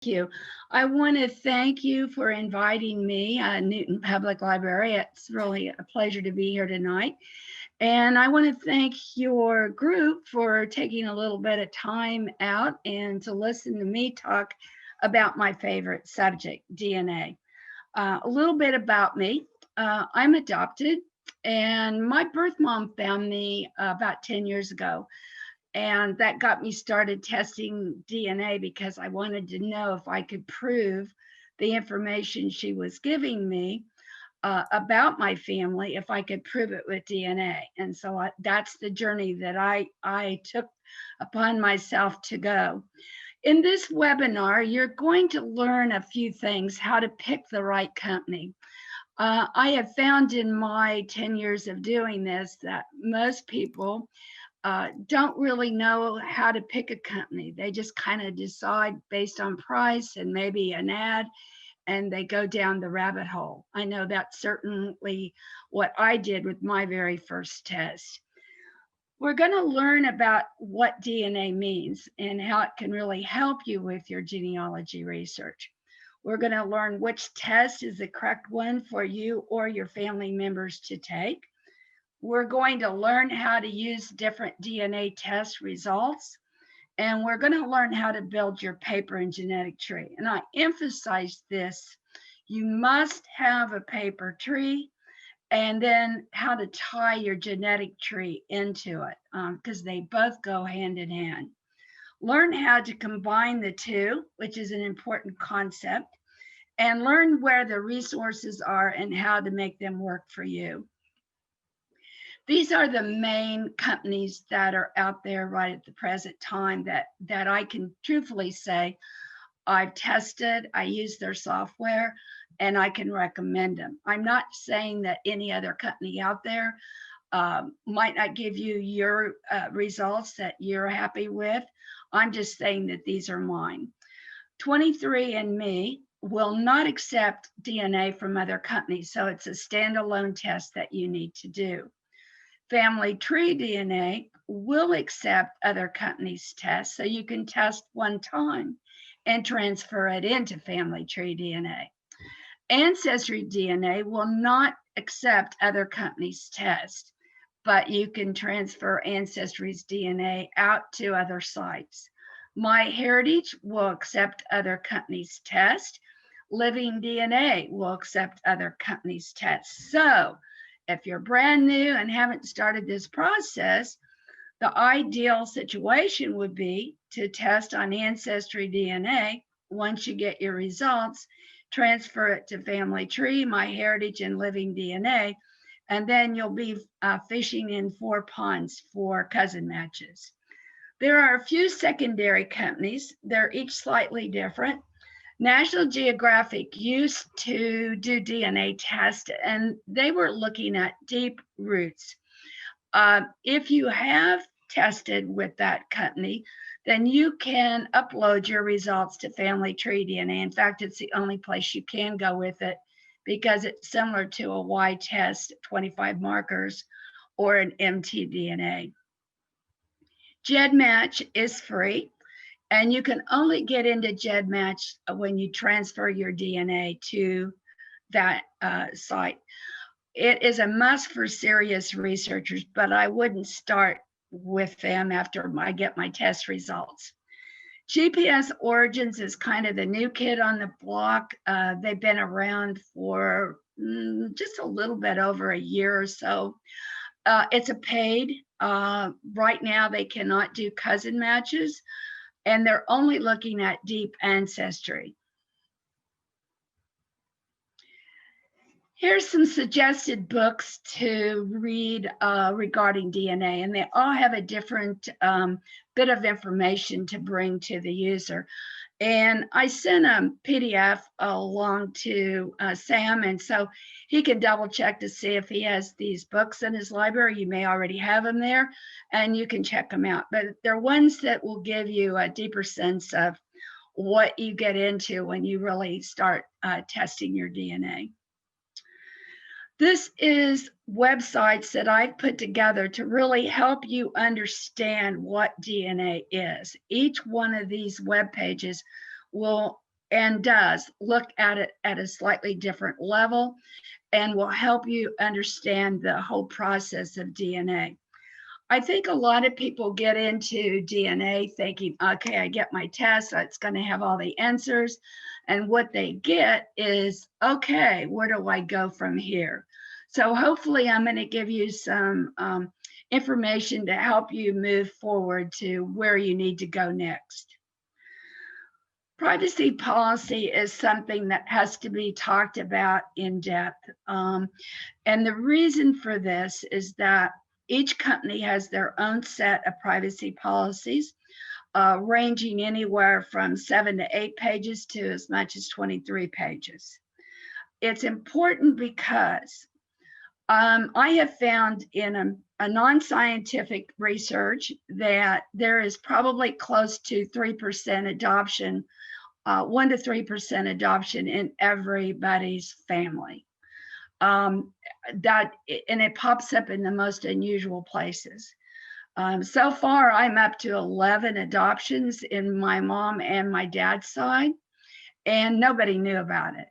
You. I want to thank you for inviting me, Newton Public Library. It's really a pleasure to be here tonight. And I want to thank your group for taking a little bit of time out and to listen to me talk about my favorite subject, DNA. A little bit about me. I'm adopted, and my birth mom found me about 10 years ago. And that got me started testing DNA because I wanted to know if I could prove the information she was giving me about my family, if I could prove it with DNA. And so that's the journey that I took upon myself to go. In this webinar, you're going to learn a few things, how to pick the right company. I have found in my 10 years of doing this that most people don't really know how to pick a company. They just kind of decide based on price and maybe an ad, and they go down the rabbit hole. I know that's certainly what I did with my very first test. We're going to learn about what DNA means and how it can really help you with your genealogy research. We're going to learn which test is the correct one for you or your family members to take. We're going to learn how to use different DNA test results, and we're going to learn how to build your paper and genetic tree. And I emphasize this, you must have a paper tree, and then how to tie your genetic tree into it, because they both go hand in hand. Learn how to combine the two, which is an important concept, and learn where the resources are and how to make them work for you. These are the main companies that are out there right at the present time that I can truthfully say I've tested, I use their software, and I can recommend them. I'm not saying that any other company out there might not give you your results that you're happy with. I'm just saying that these are mine. 23andMe will not accept DNA from other companies, so it's a standalone test that you need to do. Family Tree DNA will accept other companies' tests, so you can test one time and transfer it into Family Tree DNA. Ancestry DNA will not accept other companies' tests, but you can transfer Ancestry's DNA out to other sites. MyHeritage will accept other companies' tests. Living DNA will accept other companies' tests. So if you're brand new and haven't started this process, the ideal situation would be to test on Ancestry DNA. Once you get your results, transfer it to Family Tree, MyHeritage, and Living DNA, and then you'll be fishing in 4 ponds for cousin matches. There are a few secondary companies. They're each slightly different. National Geographic used to do DNA tests, and they were looking at deep roots. If you have tested with that company, then you can upload your results to Family Tree DNA. In fact, it's the only place you can go with it because it's similar to a Y test, 25 markers, or an MTDNA. GEDmatch is free. And you can only get into GEDmatch when you transfer your DNA to that site. It is a must for serious researchers, but I wouldn't start with them after I get my test results. GPS Origins is kind of the new kid on the block. They've been around for just a little bit over a year or so. It's a paid. Right now, they cannot do cousin matches, and they're only looking at deep ancestry. Here's some suggested books to read regarding DNA, and they all have a different bit of information to bring to the user. And I sent a PDF along to Sam, and so he can double check to see if he has these books in his library. You may already have them there, and you can check them out. But they're ones that will give you a deeper sense of what you get into when you really start testing your DNA. This is websites that I've put together to really help you understand what DNA is. Each one of these web pages will and does look at it at a slightly different level and will help you understand the whole process of DNA. I think a lot of people get into DNA thinking, okay, I get my test, it's going to have all the answers. And what they get is, okay, where do I go from here? So hopefully I'm going to give you some information to help you move forward to where you need to go next. Privacy policy is something that has to be talked about in depth. And the reason for this is that each company has their own set of privacy policies, ranging anywhere from 7 to 8 pages to as much as 23 pages. It's important because I have found in a non-scientific research that there is probably close to 3% adoption, 1 to 3% adoption in everybody's family. And it pops up in the most unusual places. So far, I'm up to 11 adoptions in my mom and my dad's side, and nobody knew about it.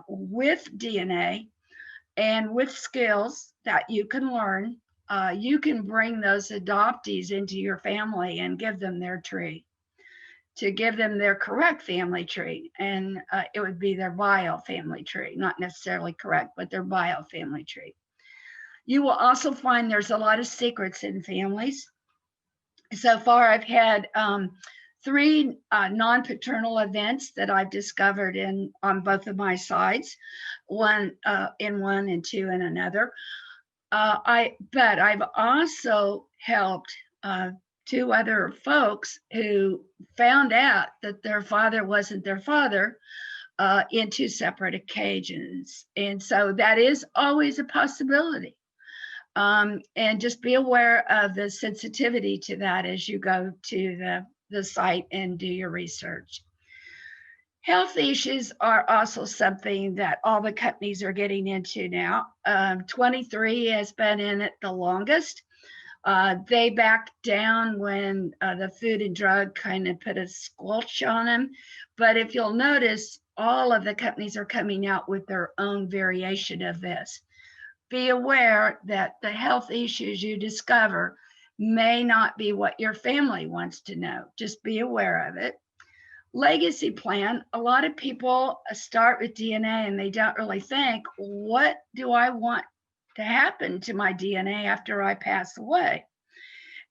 With DNA and with skills that you can learn, you can bring those adoptees into your family and give them their tree, to give them their correct family tree. And it would be their bio family tree, not necessarily correct, but their bio family tree. You will also find there's a lot of secrets in families. So far, I've had 3 non-paternal events that I've discovered on both of my sides, one in one and 2 in another. But I've also helped 2 other folks who found out that their father wasn't their father in 2 separate occasions. And so that is always a possibility. And just be aware of the sensitivity to that as you go to the site and do your research. Health issues are also something that all the companies are getting into now. 23 has been in it the longest. They backed down when the Food and Drug kind of put a squelch on them. But if you'll notice, all of the companies are coming out with their own variation of this. Be aware that the health issues you discover may not be what your family wants to know. Just be aware of it. Legacy plan, a lot of people start with DNA and they don't really think, what do I want to happen to my DNA after I pass away?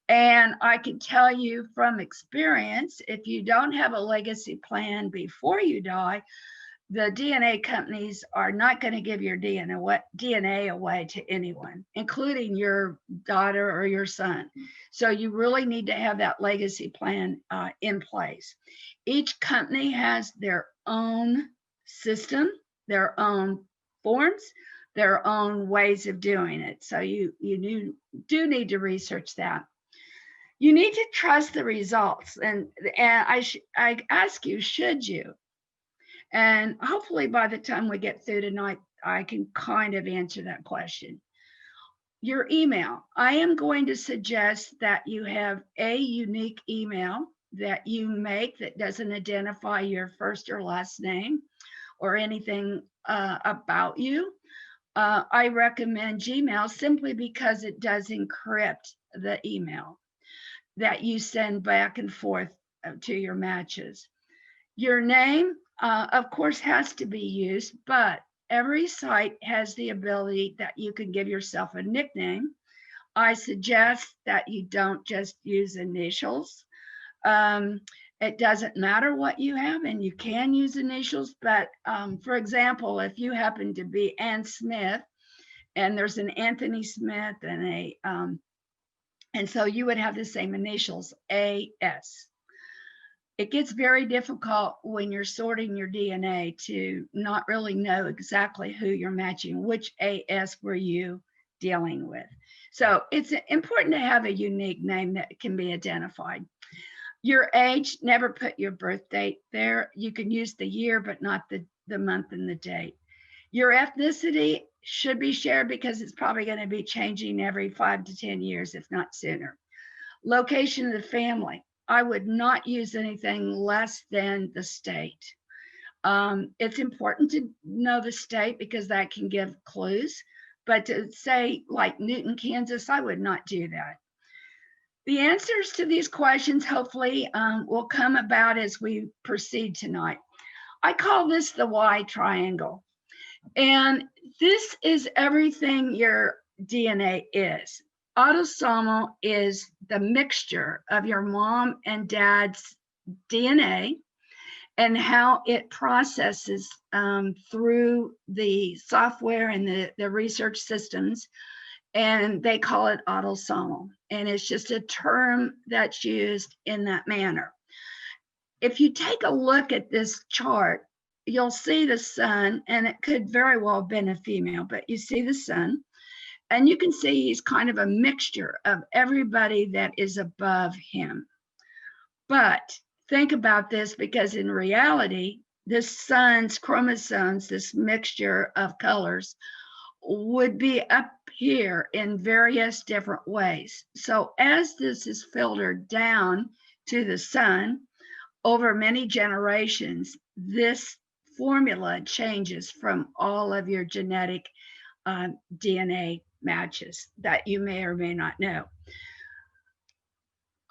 And I can tell you from experience, if you don't have a legacy plan before you die, the DNA companies are not going to give your DNA away to anyone, including your daughter or your son. So you really need to have that legacy plan in place. Each company has their own system, their own forms, their own ways of doing it. So you do need to research that. You need to trust the results. And I ask you, should you? And hopefully by the time we get through tonight, I can kind of answer that question. Your email. I am going to suggest that you have a unique email that you make that doesn't identify your first or last name or anything about you. I recommend Gmail simply because it does encrypt the email that you send back and forth to your matches. Your name, of course, has to be used, but every site has the ability that you can give yourself a nickname. I suggest that you don't just use initials. It doesn't matter what you have, and you can use initials, but for example, if you happen to be Ann Smith, and there's an Anthony Smith and so you would have the same initials, AS. It gets very difficult when you're sorting your DNA to not really know exactly who you're matching, which AS were you dealing with. So it's important to have a unique name that can be identified. Your age, never put your birth date there. You can use the year, but not the month and the date. Your ethnicity should be shared because it's probably going to be changing every 5 to 10 years, if not sooner. Location of the family. I would not use anything less than the state. It's important to know the state because that can give clues. But to say like Newton, Kansas, I would not do that. The answers to these questions hopefully will come about as we proceed tonight. I call this the Y triangle. And this is everything your DNA is. Autosomal is the mixture of your mom and dad's DNA and how it processes through the software and the research systems. And they call it autosomal. And it's just a term that's used in that manner. If you take a look at this chart, you'll see the sun, and it could very well have been a female, but you see the sun, and you can see he's kind of a mixture of everybody that is above him. But think about this, because in reality, this sun's chromosomes, this mixture of colors, would be up here in various different ways. So as this is filtered down to the sun over many generations, this formula changes from all of your genetic DNA matches that you may or may not know.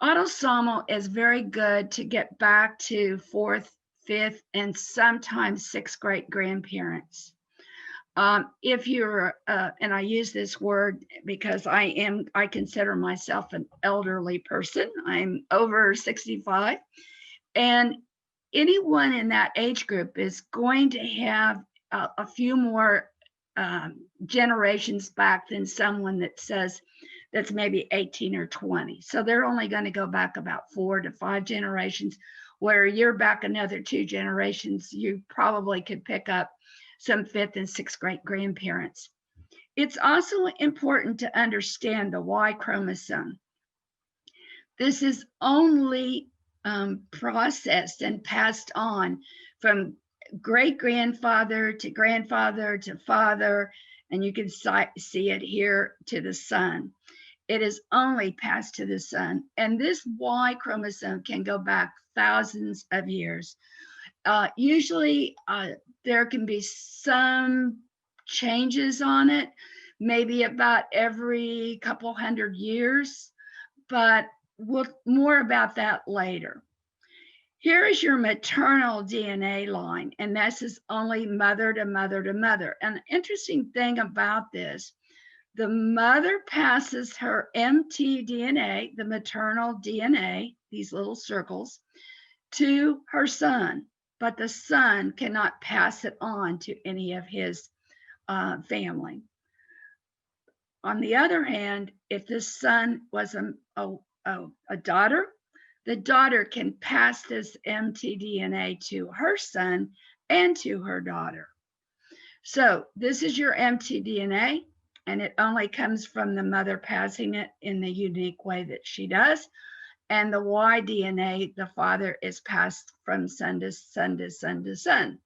Autosomal is very good to get back to fourth, fifth, and sometimes sixth great grandparents. If you're, and I use this word because I consider myself an elderly person. I'm over 65, and anyone in that age group is going to have a few more generations back than someone that says that's maybe 18 or 20. So they're only going to go back about 4 to 5 generations, where you're back another 2 generations, you probably could pick up some 5th and 6th great grandparents. It's also important to understand the Y chromosome. This is only processed and passed on from great grandfather to father, and you can see it here to the son. It is only passed to the son, and this Y chromosome can go back thousands of years. Usually there can be some changes on it, maybe about every couple hundred years, but more about that later. Here is your maternal DNA line, and this is only mother to mother to mother. And the interesting thing about this, the mother passes her MTDNA, the maternal DNA, these little circles, to her son, but the son cannot pass it on to any of his family. On the other hand, if the son was a daughter, the daughter can pass this mtDNA to her son and to her daughter. So this is your mtDNA, and it only comes from the mother passing it in the unique way that she does. And the YDNA, the father, is passed from son to son to son to son.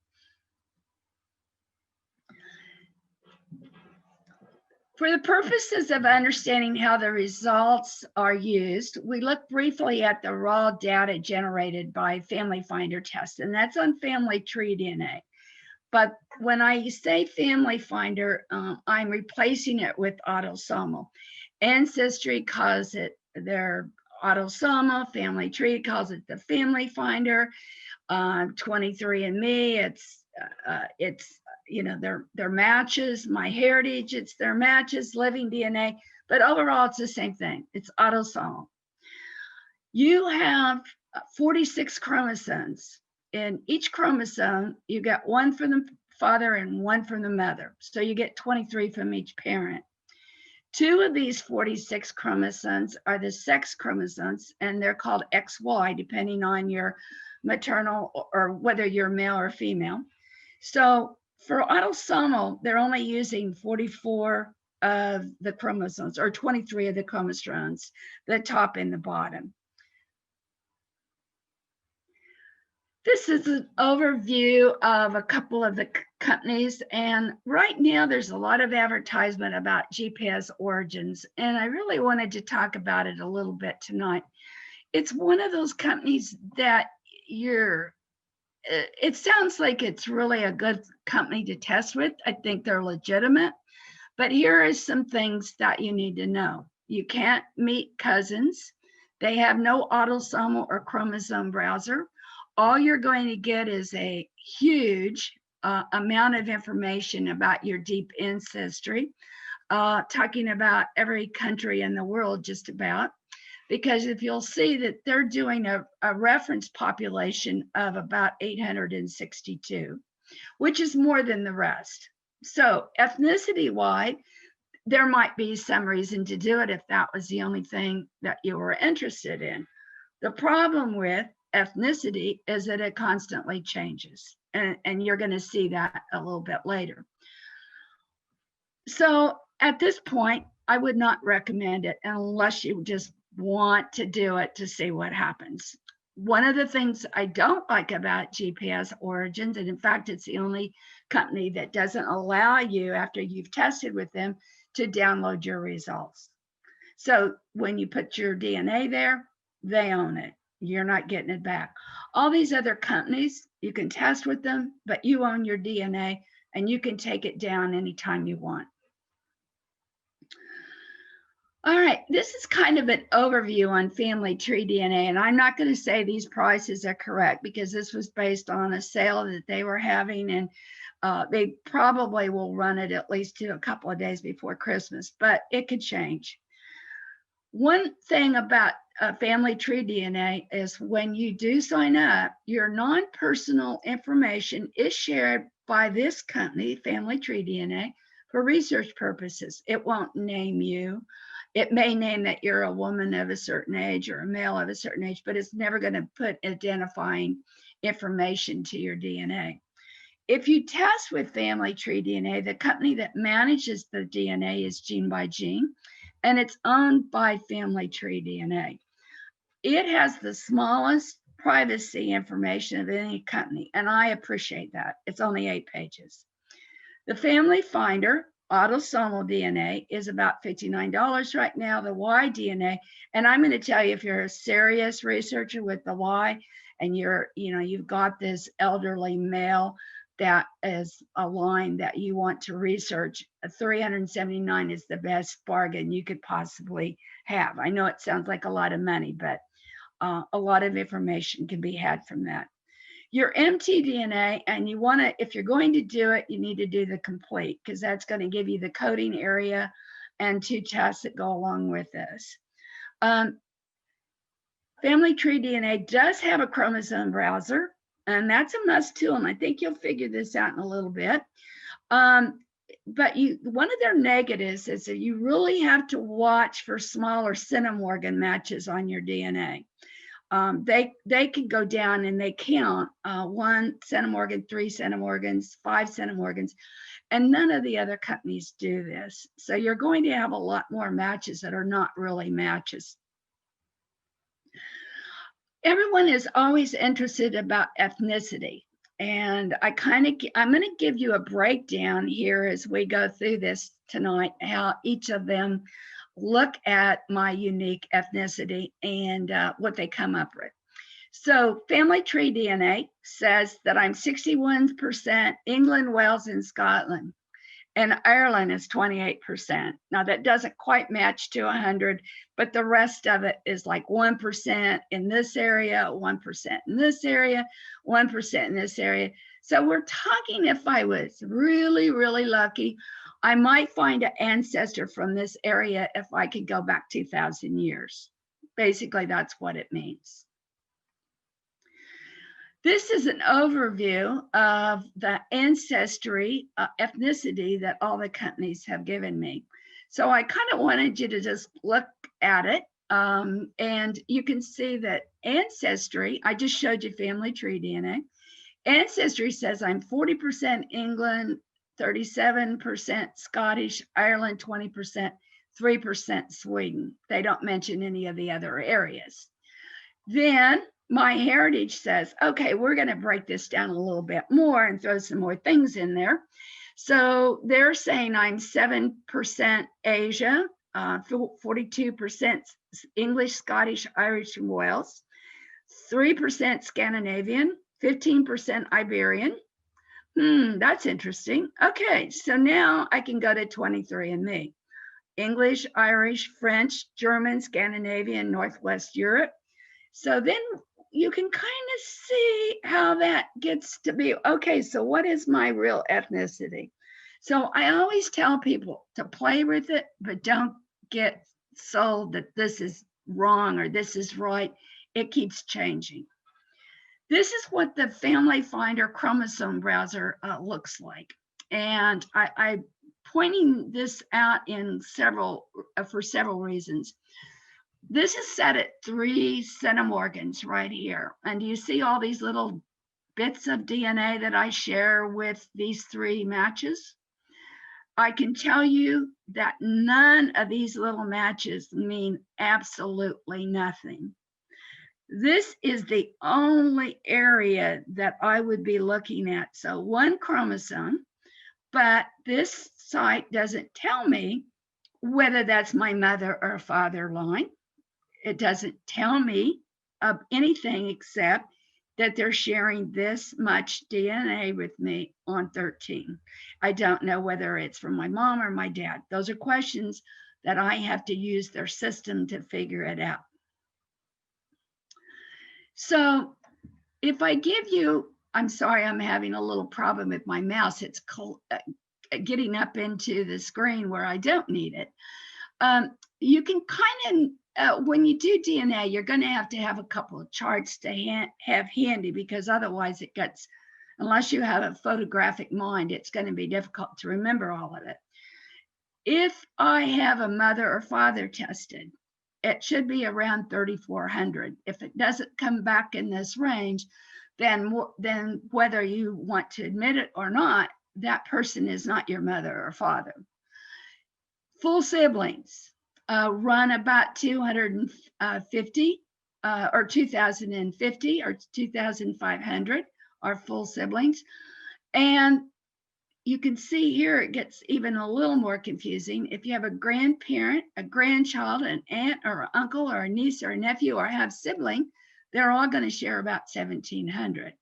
For the purposes of understanding how the results are used, we look briefly at the raw data generated by Family Finder test, and that's on family tree DNA. But when I say Family Finder, I'm replacing it with autosomal. Ancestry calls it their autosomal, family tree calls it the Family Finder. 23andMe, it's you know, their matches, MyHeritage, it's their matches, living DNA, but overall it's the same thing. It's autosomal. You have 46 chromosomes. In each chromosome, you get one from the father and one from the mother. So you get 23 from each parent. 2 of these 46 chromosomes are the sex chromosomes, and they're called XY, depending on your maternal or whether you're male or female. So for autosomal, they're only using 44 of the chromosomes, or 23 of the chromosomes, the top and the bottom. This is an overview of a couple of the companies, and right now there's a lot of advertisement about GPS Origins, and I really wanted to talk about it a little bit tonight. It's one of those companies that it sounds like it's really a good company to test with. I think they're legitimate, but here are some things that you need to know. You can't meet cousins. They have no autosomal or chromosome browser. All you're going to get is a huge amount of information about your deep ancestry, talking about every country in the world just about, because if you'll see that they're doing a reference population of about 862, which is more than the rest. So ethnicity-wide, there might be some reason to do it if that was the only thing that you were interested in. The problem with ethnicity is that it constantly changes, and you're going to see that a little bit later. So at this point, I would not recommend it unless you just want to do it to see what happens. One of the things I don't like about GPS Origins, and in fact, it's the only company that doesn't allow you, after you've tested with them, to download your results. So when you put your DNA there, they own it. You're not getting it back. All these other companies, you can test with them, but you own your DNA and you can take it down anytime you want. All right, this is kind of an overview on family tree DNA, and I'm not going to say these prices are correct because this was based on a sale that they were having, and they probably will run it at least to a couple of days before Christmas, but it could change. One thing about family tree DNA is when you do sign up, your non-personal information is shared by this company, Family Tree DNA, for research purposes. It won't name you. It may name that you're a woman of a certain age or a male of a certain age, but it's never going to put identifying information to your DNA. If you test with Family Tree DNA, the company that manages the DNA is Gene by Gene, and it's owned by Family Tree DNA. It has the smallest privacy information of any company, and I appreciate that. It's only 8 pages. The Family Finder autosomal DNA is about $59 right now, the YDNA, and I'm going to tell you, if you're a serious researcher with the Y and you've got this elderly male that is a line that you want to research, $379 is the best bargain you could possibly have. I know it sounds like a lot of money, but a lot of information can be had from that. Your MTDNA, and you want to, if you're going to do it, you need to do the complete, because that's going to give you the coding area and 2 tests that go along with this. Family Tree DNA does have a chromosome browser, and that's a must too, and I think you'll figure this out in a little bit. But one of their negatives is that you really have to watch for smaller centimorgan matches on your DNA. They can go down and they count 1 centimorgan, 3 centimorgans, 5 centimorgans, and none of the other companies do this. So you're going to have a lot more matches that are not really matches. Everyone is always interested about ethnicity, and I'm going to give you a breakdown here as we go through this tonight, how each of them look at my unique ethnicity and what they come up with. So Family Tree DNA says that I'm 61% England, Wales, and Scotland, and Ireland is 28%. Now that doesn't quite match to 100, but the rest of it is like 1% in this area, 1% in this area, 1% in this area. So we're talking, if I was really, really lucky, I might find an ancestor from this area if I could go back 2,000 years. Basically, that's what it means. This is an overview of the ancestry, ethnicity that all the companies have given me. So I kind of wanted you to just look at it. And you can see that Ancestry, I just showed you Family Tree DNA. Ancestry says I'm 40% England, 37% Scottish, Ireland 20%, 3% Sweden. They don't mention any of the other areas. Then My Heritage says, okay, we're going to break this down a little bit more and throw some more things in there. So they're saying I'm 7% Asia, 42% English, Scottish, Irish, and Wales, 3% Scandinavian, 15% Iberian. That's interesting. Okay, so now I can go to 23andMe. English, Irish, French, German, Scandinavian, Northwest Europe. So then you can kind of see how that gets to be. Okay, so what is my real ethnicity? So I always tell people to play with it, but don't get sold that this is wrong or this is right. It keeps changing. This is what the Family Finder chromosome browser looks like. And I'm pointing this out in for several reasons. This is set at 3 centimorgans right here. And do you see all these little bits of DNA that I share with these 3 matches? I can tell you that none of these little matches mean absolutely nothing. This is the only area that I would be looking at. So 1 chromosome, but this site doesn't tell me whether that's my mother or father line. It doesn't tell me of anything except that they're sharing this much DNA with me on 13. I don't know whether it's from my mom or my dad. Those are questions that I have to use their system to figure it out. So if I give you, I'm sorry, I'm having a little problem with my mouse. It's getting up into the screen where I don't need it. You can kind of, when you do DNA, you're going to have a couple of charts to have handy, because otherwise it gets, unless you have a photographic mind, it's going to be difficult to remember all of it. If I have a mother or father tested, it should be around 3,400. If it doesn't come back in this range, then whether you want to admit it or not, that person is not your mother or father. Full siblings run about 250 or 2,050 or 2,500 are full siblings. And you can see here it gets even a little more confusing. If you have a grandparent, a grandchild, an aunt or an uncle or a niece or a nephew or have sibling, they're all going to share about 1,700.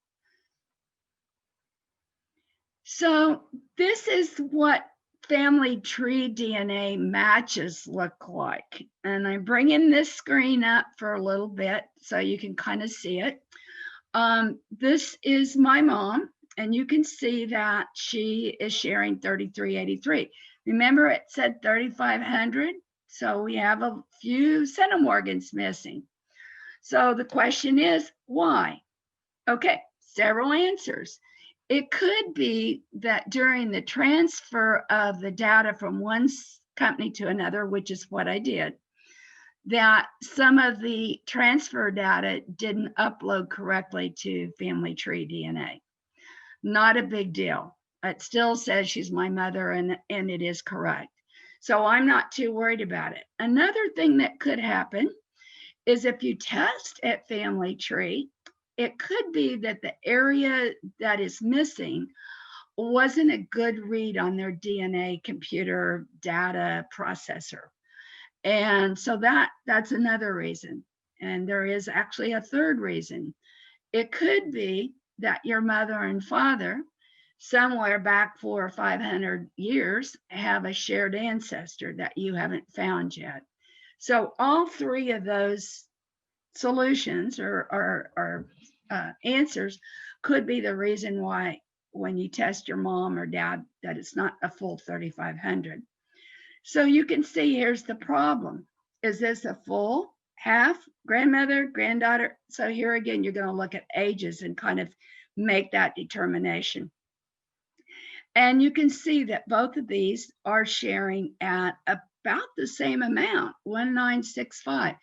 So this is what family tree DNA matches look like. And I'm bringing this screen up for a little bit so you can kind of see it. This is my mom, and you can see that she is sharing 3,383. Remember, it said 3,500, so we have a few centimorgans missing. So the question is, why? Okay, several answers. It could be that during the transfer of the data from one company to another, which is what I did, that some of the transfer data didn't upload correctly to family tree DNA. Not a big deal. It still says she's my mother, and it is correct. So I'm not too worried about it. Another thing that could happen is if you test at family tree, it could be that the area that is missing wasn't a good read on their DNA computer data processor. And so that's another reason. And there is actually a third reason. It could be that your mother and father, somewhere back 400 or 500 years, have a shared ancestor that you haven't found yet. So all 3 of those solutions or answers could be the reason why when you test your mom or dad that it's not a full 3,500. So you can see here's the problem. Is this a full, half, grandmother, granddaughter? So here again, you're going to look at ages and kind of make that determination. And you can see that both of these are sharing at about the same amount, 1,965.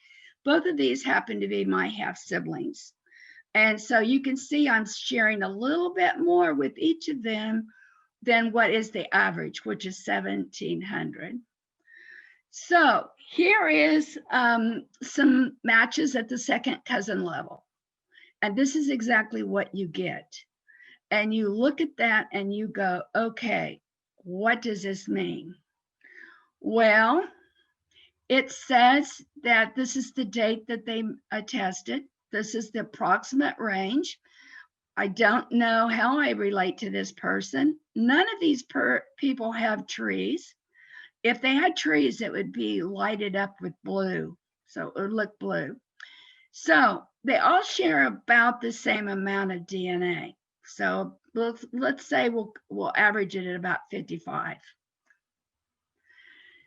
Both of these happen to be my half siblings. And so you can see I'm sharing a little bit more with each of them than what is the average, which is 1,700. So here is some matches at the second cousin level. And this is exactly what you get. And you look at that and you go, okay, what does this mean? Well, it says that this is the date that they tested. This is the approximate range. I don't know how I relate to this person. None of these people have trees. If they had trees, it would be lighted up with blue. So it would look blue. So they all share about the same amount of DNA. So let's say we'll average it at about 55.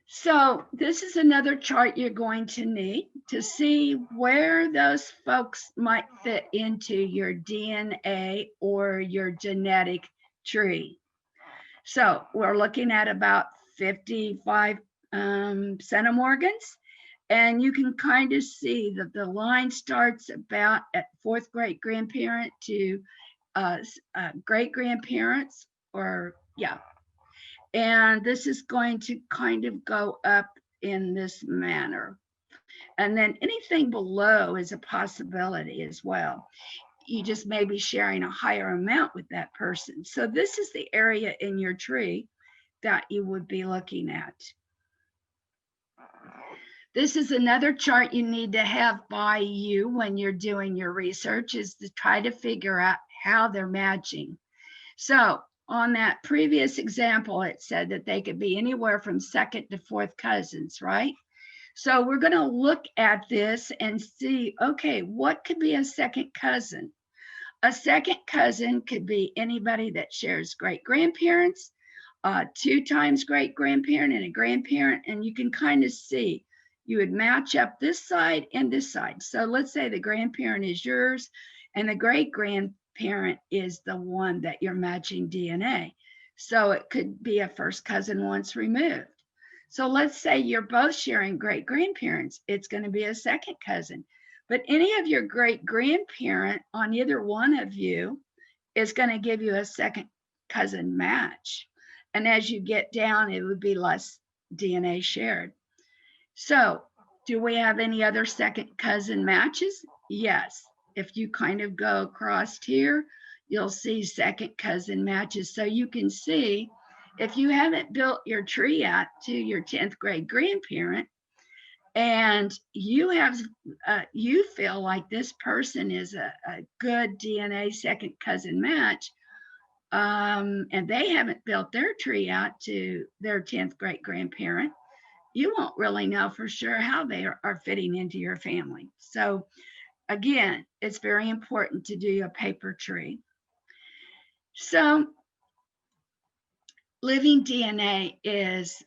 So this is another chart you're going to need to see where those folks might fit into your DNA or your genetic tree. So we're looking at about 55 centimorgans, and you can kind of see that the line starts about at fourth great grandparent to great grandparents, or yeah. And this is going to kind of go up in this manner. And then anything below is a possibility as well. You just may be sharing a higher amount with that person. So this is the area in your tree that you would be looking at. This is another chart you need to have by you when you're doing your research, is to try to figure out how they're matching. So on that previous example, it said that they could be anywhere from second to fourth cousins, right? So we're going to look at this and see, okay, what could be a second cousin? A second cousin could be anybody that shares great grandparents, 2 times great grandparent and a grandparent, and you can kind of see, you would match up this side and this side. So let's say the grandparent is yours and the great grandparent is the one that you're matching DNA. So it could be a first cousin once removed. So let's say you're both sharing great grandparents. It's going to be a second cousin. But any of your great grandparent on either one of you is going to give you a second cousin match. And as you get down, it would be less DNA shared. So do we have any other second cousin matches? Yes. If you kind of go across here, you'll see second cousin matches. So you can see, if you haven't built your tree out to your 10th grade grandparent, and you have, you feel like this person is a good DNA second cousin match, and they haven't built their tree out to their 10th great grandparent, you won't really know for sure how they are fitting into your family. So again, it's very important to do a paper tree. So living DNA is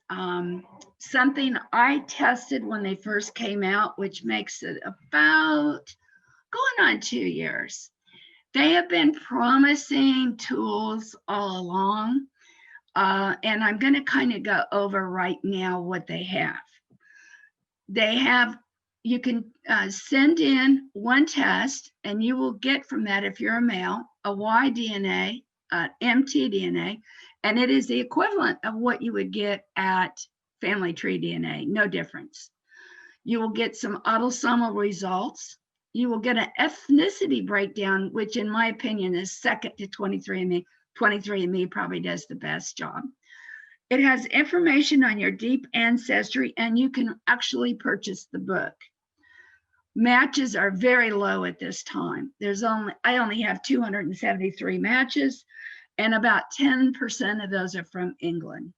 something I tested when they first came out, which makes it about going on 2 years. They have been promising tools all along, and I'm going to kind of go over right now what they have. They have, you can send in one test, and you will get from that, if you're a male, a YDNA, MTDNA, and it is the equivalent of what you would get at Family Tree DNA, no difference. You will get some autosomal results. You will get an ethnicity breakdown, which in my opinion is second to 23andMe. 23andMe probably does the best job. It has information on your deep ancestry, and you can actually purchase the book. Matches are very low at this time. I only have 273 matches, and about 10% of those are from England.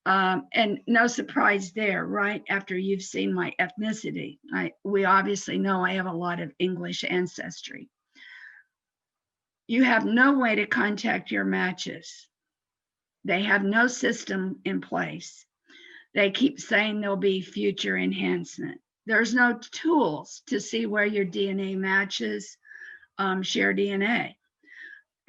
And no surprise there, right? After you've seen my ethnicity, we obviously know I have a lot of English ancestry. You have no way to contact your matches. They have no system in place. They keep saying there'll be future enhancement. There's no tools to see where your DNA matches share DNA.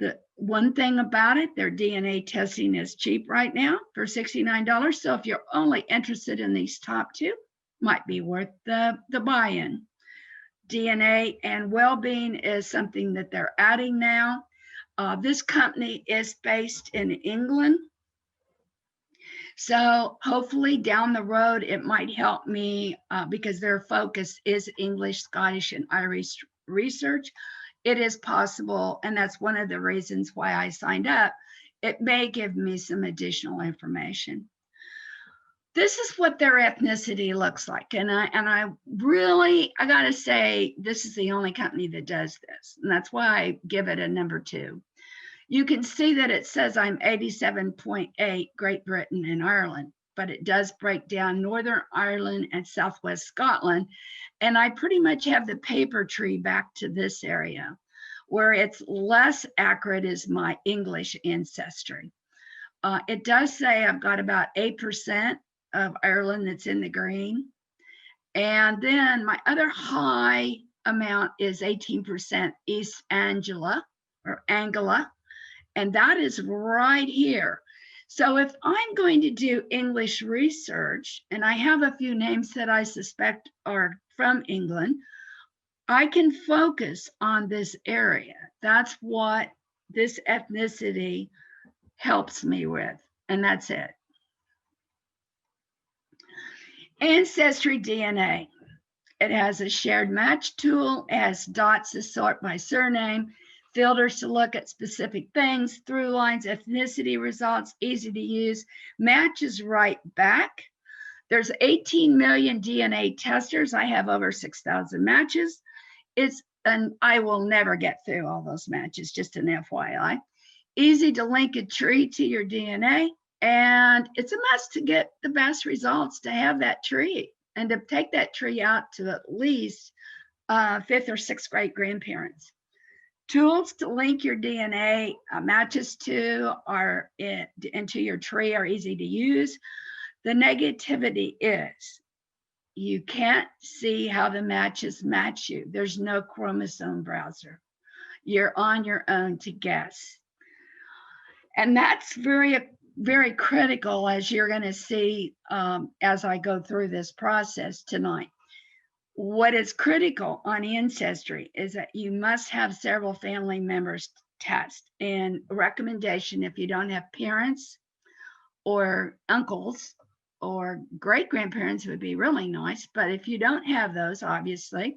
The one thing about it, their DNA testing is cheap right now for $69. So if you're only interested in these top 2, might be worth the buy-in. DNA and well-being is something that they're adding now. This company is based in England. So hopefully down the road, it might help me because their focus is English, Scottish, and Irish research. It is possible, and that's one of the reasons why I signed up. It may give me some additional information. this is what their ethnicity looks like. And I gotta say, this is the only company that does this. And that's why I give it a number 2. You can see that it says I'm 87.8 Great Britain and Ireland, but it does break down Northern Ireland and Southwest Scotland. And I pretty much have the paper tree back to this area. Where it's less accurate is my English ancestry. It does say I've got about 8% of Ireland that's in the green. And then my other high amount is 18% East Anglia or Anglia. And that is right here. So if I'm going to do English research, and I have a few names that I suspect are from England, I can focus on this area. That's what this ethnicity helps me with, and that's it. Ancestry DNA. It has a shared match tool. It has dots to sort by surname, filters to look at specific things, through lines, ethnicity results, easy to use, matches right back. There's 18 million DNA testers. I have over 6,000 matches. And I will never get through all those matches, just an FYI. Easy to link a tree to your DNA. And it's a must to get the best results to have that tree and to take that tree out to at least 5th or 6th great grandparents. Tools to link your DNA matches to are into your tree are easy to use. The negativity is you can't see how the matches match you. There's no chromosome browser. You're on your own to guess. And that's very, very critical, as you're going to see as I go through this process tonight. What is critical on Ancestry is that you must have several family members test. And recommendation, if you don't have parents or uncles or great grandparents, would be really nice. But if you don't have those, obviously,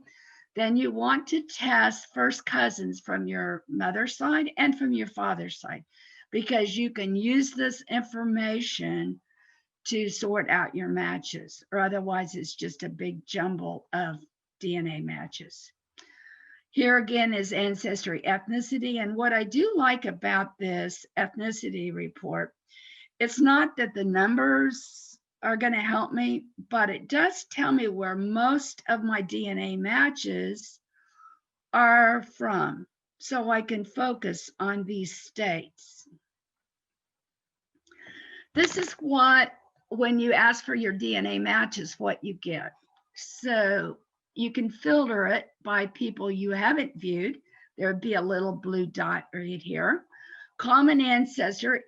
then you want to test first cousins from your mother's side and from your father's side, because you can use this information to sort out your matches, or otherwise it's just a big jumble of DNA matches. Here again is Ancestry ethnicity. And what I do like about this ethnicity report, it's not that the numbers are going to help me, but it does tell me where most of my DNA matches are from, so I can focus on these states. This is what, when you ask for your DNA matches, what you get. So you can filter it by people you haven't viewed. There would be a little blue dot right here. Common ancestor,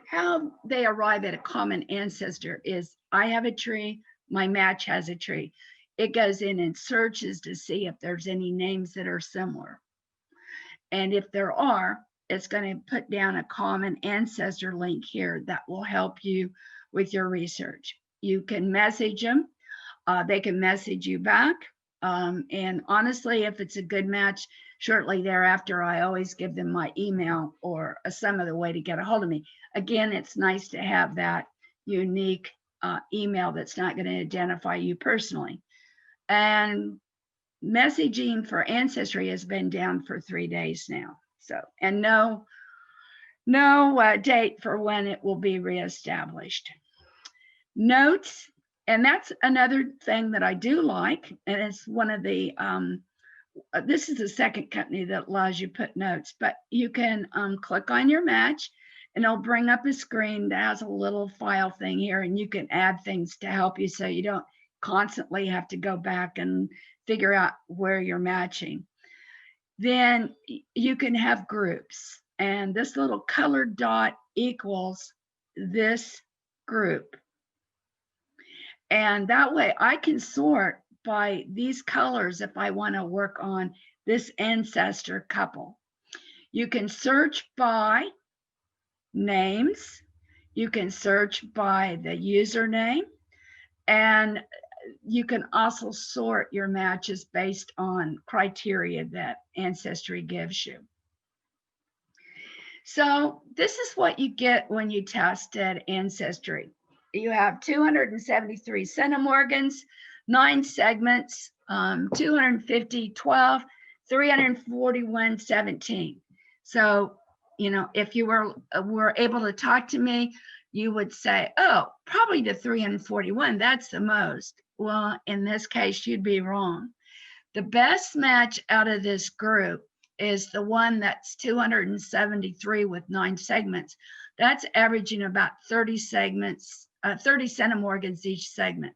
how they arrive at a common ancestor is, I have a tree, my match has a tree. It goes in and searches to see if there's any names that are similar. And if there are, it's going to put down a common ancestor link here that will help you with your research. You can message them. They can message you back. And honestly, if it's a good match, shortly thereafter, I always give them my email or some other way to get a hold of me. Again, it's nice to have that unique email that's not going to identify you personally. And messaging for Ancestry has been down for 3 days now. So, and no date for when it will be reestablished. Notes, and that's another thing that I do like, and it's one of the, this is the second company that allows you to put notes, but you can click on your match and it'll bring up a screen that has a little file thing here, and you can add things to help you so you don't constantly have to go back and figure out where you're matching. Then you can have groups, and this little colored dot equals this group. And that way I can sort by these colors if I want to work on this ancestor couple. You can search by names. You can search by the username, and you can also sort your matches based on criteria that Ancestry gives you. So this is what you get when you test at Ancestry. you have 273 centimorgans, 9 segments, 250, 12, 341, 17. So, you know, if you were able to talk to me, you would say, oh, probably to 341, that's the most. Well, in this case, you'd be wrong. The best match out of this group is the one that's 273 with 9 segments. That's averaging about 30 segments, 30 centimorgans each segment.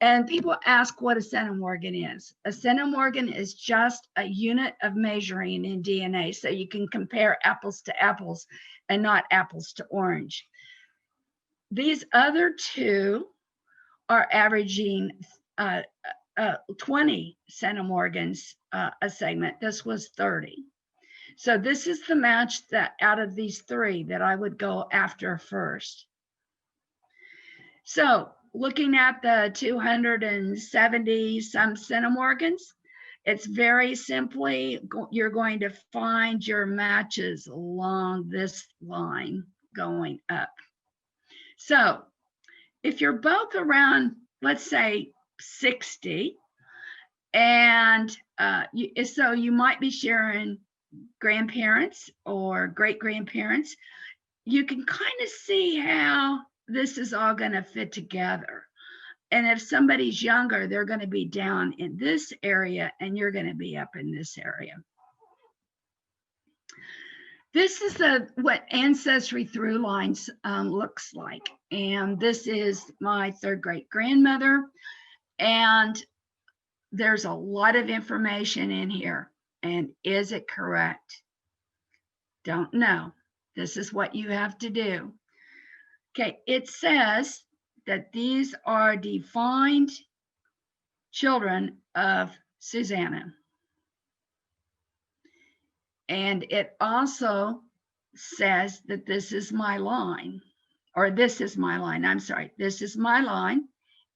And people ask what a centimorgan is. A centimorgan is just a unit of measuring in DNA, so you can compare apples to apples and not apples to orange. These other two are averaging 20 centimorgans a segment. This was 30. So this is the match that out of these 3 that I would go after first. So looking at the 270 some centimorgans, it's very simply, you're going to find your matches along this line going up. So if you're both around, let's say 60, and so you might be sharing grandparents or great-grandparents, you can kind of see how this is all going to fit together. And if somebody's younger, they're going to be down in this area and you're going to be up in this area. This is what ancestry through lines looks like. And this is my 3rd great grandmother. And there's a lot of information in here. And is it correct? Don't know. This is what you have to do. Okay, it says that these are defined children of Susanna. And it also says that this is my line, or this is my line, I'm sorry, this is my line,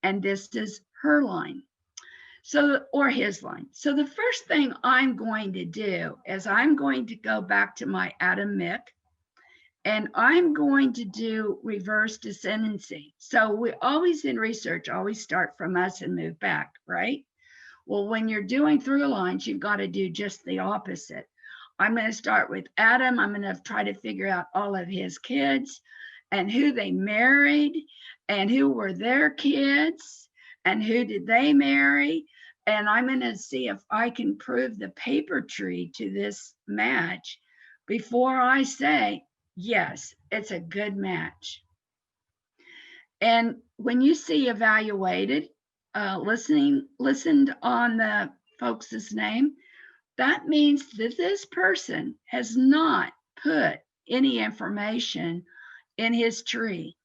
and this is her line. So, or his line. So the first thing I'm going to do is I'm going to go back to my Adam Mick, and I'm going to do reverse descendancy. So we always in research, always start from us and move back, right? Well, when you're doing through lines, you've got to do just the opposite. I'm going to start with Adam. I'm going to try to figure out all of his kids and who they married and who were their kids and who did they marry. And I'm going to see if I can prove the paper tree to this match before I say, yes, it's a good match. And when you see evaluated, listened on the folks' name, that means that this person has not put any information in his tree.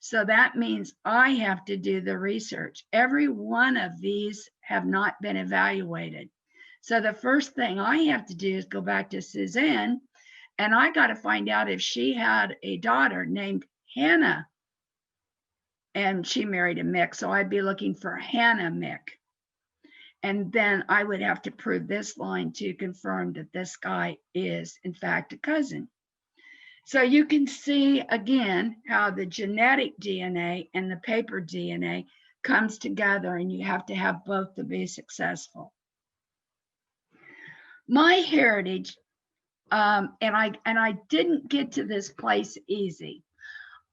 So that means I have to do the research. Every one of these have not been evaluated. So the first thing I have to do is go back to Suzanne, and I got to find out if she had a daughter named Hannah, and she married a Mick. So I'd be looking for Hannah Mick. And then I would have to prove this line to confirm that this guy is, in fact, a cousin. So you can see, again, how the genetic DNA and the paper DNA comes together, and you have to have both to be successful. My heritage, and I didn't get to this place easy.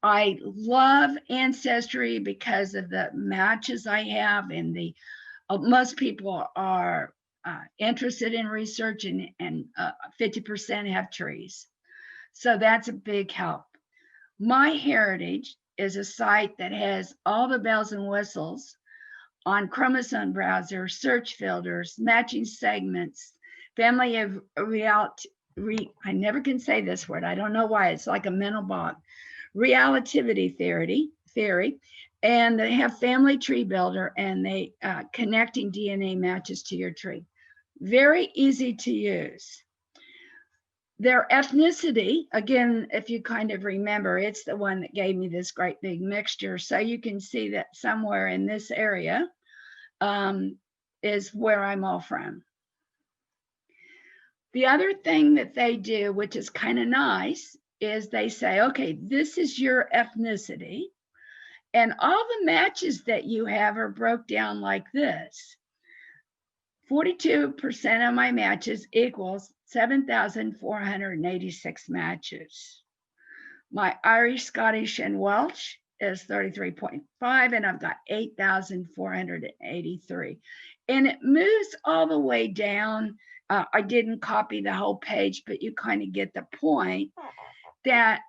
I love Ancestry because of the matches I have, and the most people are interested in research, and 50% have trees. So that's a big help. My Heritage is a site that has all the bells and whistles on chromosome browser, search filters, matching segments, family of I never can say this word. I don't know why. It's like a mental block. Relativity theory, and they have family tree builder, and they connecting DNA matches to your tree. Very easy to use. Their ethnicity, again, if you kind of remember, it's the one that gave me this great big mixture. So you can see that somewhere in this area is where I'm all from. The other thing that they do, which is kind of nice, is they say, okay, this is your ethnicity. And all the matches that you have are broke down like this. 42% of my matches equals 7,486 matches. My Irish, Scottish, and Welsh is 33.5, and I've got 8,483. And it moves all the way down. I didn't copy the whole page, but you kind of get the point that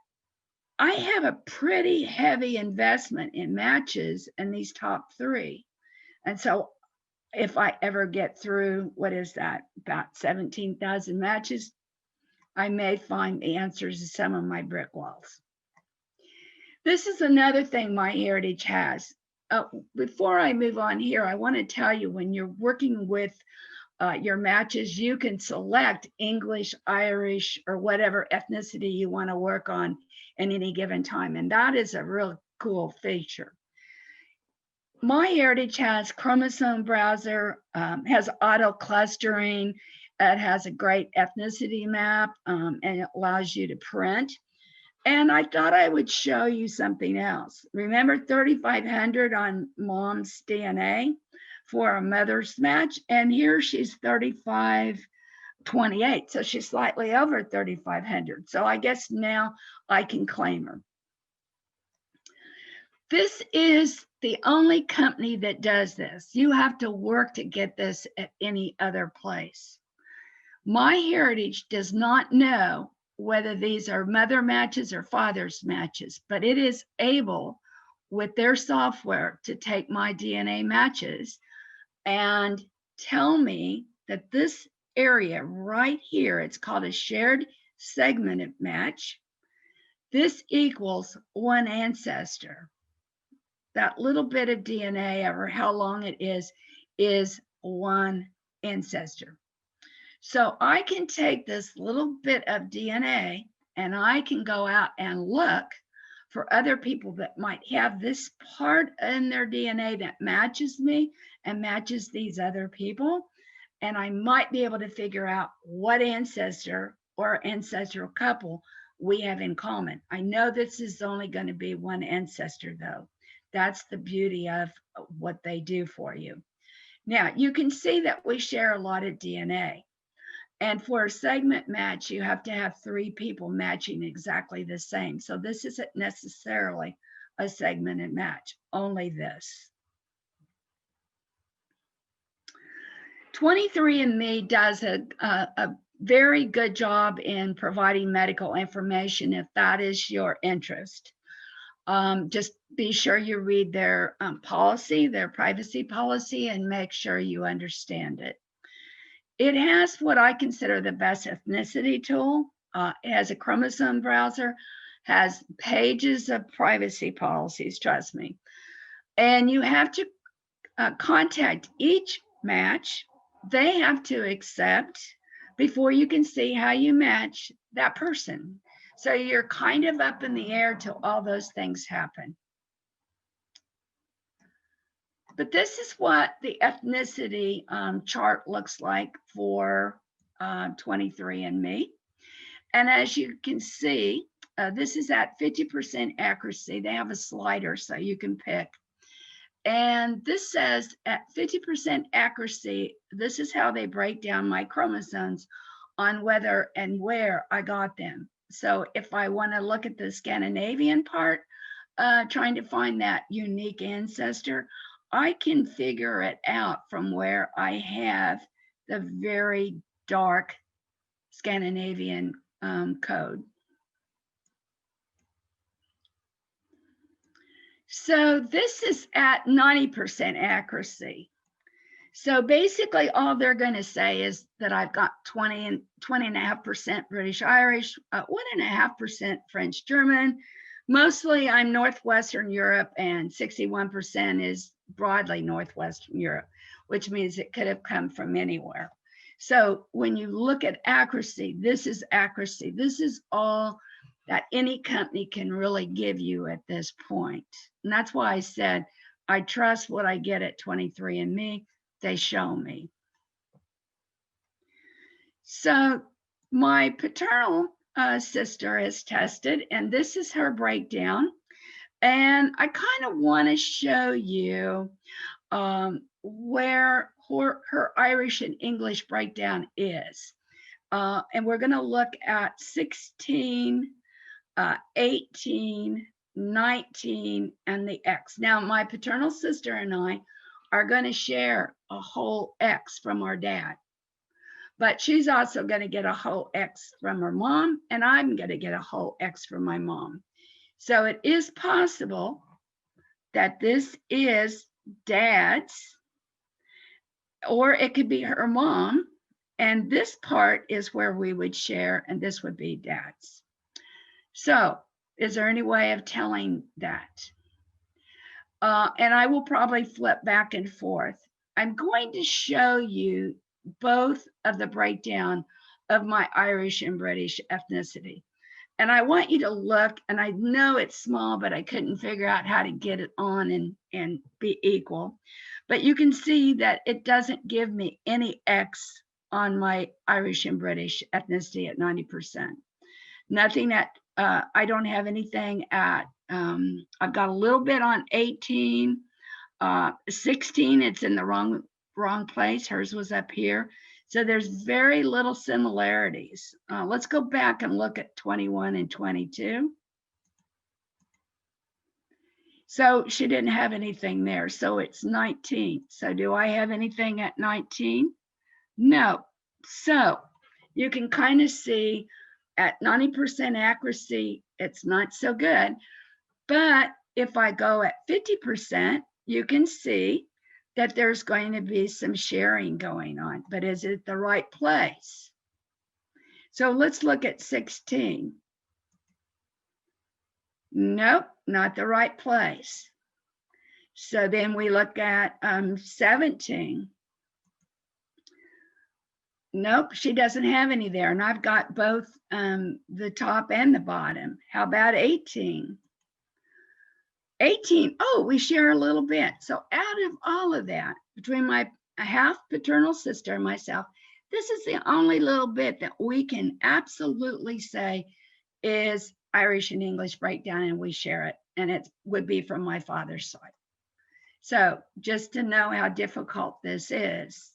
I have a pretty heavy investment in matches in these top 3. And so if I ever get through, what is that, about 17,000 matches, I may find the answers to some of my brick walls. This is another thing MyHeritage has. Before I move on here, I want to tell you, when you're working with your matches, you can select English, Irish, or whatever ethnicity you want to work on at any given time. And that is a real cool feature. MyHeritage has chromosome browser, has auto clustering. It has a great ethnicity map, and it allows you to print. And I thought I would show you something else. Remember 3,500 on mom's DNA for a mother's match? And here she's 3,528. So she's slightly over 3,500. So I guess now I can claim her. This is the only company that does this. You have to work to get this at any other place. MyHeritage does not know whether these are mother matches or father's matches, but it is able with their software to take my DNA matches and tell me that this area right here, it's called a shared segmented match. This equals one ancestor. That little bit of DNA, or how long it is one ancestor. So I can take this little bit of DNA and I can go out and look for other people that might have this part in their DNA that matches me and matches these other people. And I might be able to figure out what ancestor or ancestral couple we have in common. I know this is only going to be one ancestor though. That's the beauty of what they do for you. Now you can see that we share a lot of DNA. And for a segment match, you have to have 3 people matching exactly the same. So this isn't necessarily a segmented match, only this. 23andMe does a very good job in providing medical information if that is your interest. Just be sure you read their policy, their privacy policy, and make sure you understand it. It has what I consider the best ethnicity tool. It has a chromosome browser, has pages of privacy policies, trust me. And you have to contact each match. They have to accept before you can see how you match that person. So you're kind of up in the air till all those things happen. But this is what the ethnicity chart looks like for 23andMe. And as you can see, this is at 50% accuracy. They have a slider so you can pick. And this says at 50% accuracy, this is how they break down my chromosomes on whether and where I got them. So if I want to look at the Scandinavian part, trying to find that unique ancestor, I can figure it out from where I have the very dark Scandinavian code. So this is at 90% accuracy. So basically all they're going to say is that I've got 20.5% British Irish, 1.5% French German. Mostly I'm Northwestern Europe, and 61% is broadly Northwestern Europe, which means it could have come from anywhere. So when you look at accuracy, this is accuracy. This is all that any company can really give you at this point. And that's why I said, I trust what I get at 23andMe. They show me. So my paternal sister is tested, and this is her breakdown. And I kind of want to show you where her Irish and English breakdown is. And we're going to look at 16, 18, 19, and the X. Now, my paternal sister and I are going to share a whole X from our dad, but she's also going to get a whole X from her mom, and I'm going to get a whole X from my mom. So it is possible that this is dad's, or it could be her mom, and this part is where we would share, and this would be dad's. So is there any way of telling that? And I will probably flip back and forth. I'm going to show you both of the breakdown of my Irish and British ethnicity. And I want you to look, and I know it's small, but I couldn't figure out how to get it on and be equal. But you can see that it doesn't give me any X on my Irish and British ethnicity at 90%. Nothing at, I don't have anything at, I've got a little bit on 18, 16, it's in the wrong place. Hers was up here. So there's very little similarities. Let's go back and look at 21 and 22. So she didn't have anything there. So it's 19. So do I have anything at 19? No. So you can kind of see at 90% accuracy, it's not so good. But if I go at 50%, you can see that there's going to be some sharing going on, but is it the right place? So let's look at 16. Nope, not the right place. So then we look at 17. Nope, she doesn't have any there, and I've got both the top and the bottom. How about 18? 18, oh, we share a little bit. So out of all of that, between my half paternal sister and myself, this is the only little bit that we can absolutely say is Irish and English breakdown, and we share it, and it would be from my father's side. So just to know how difficult this is.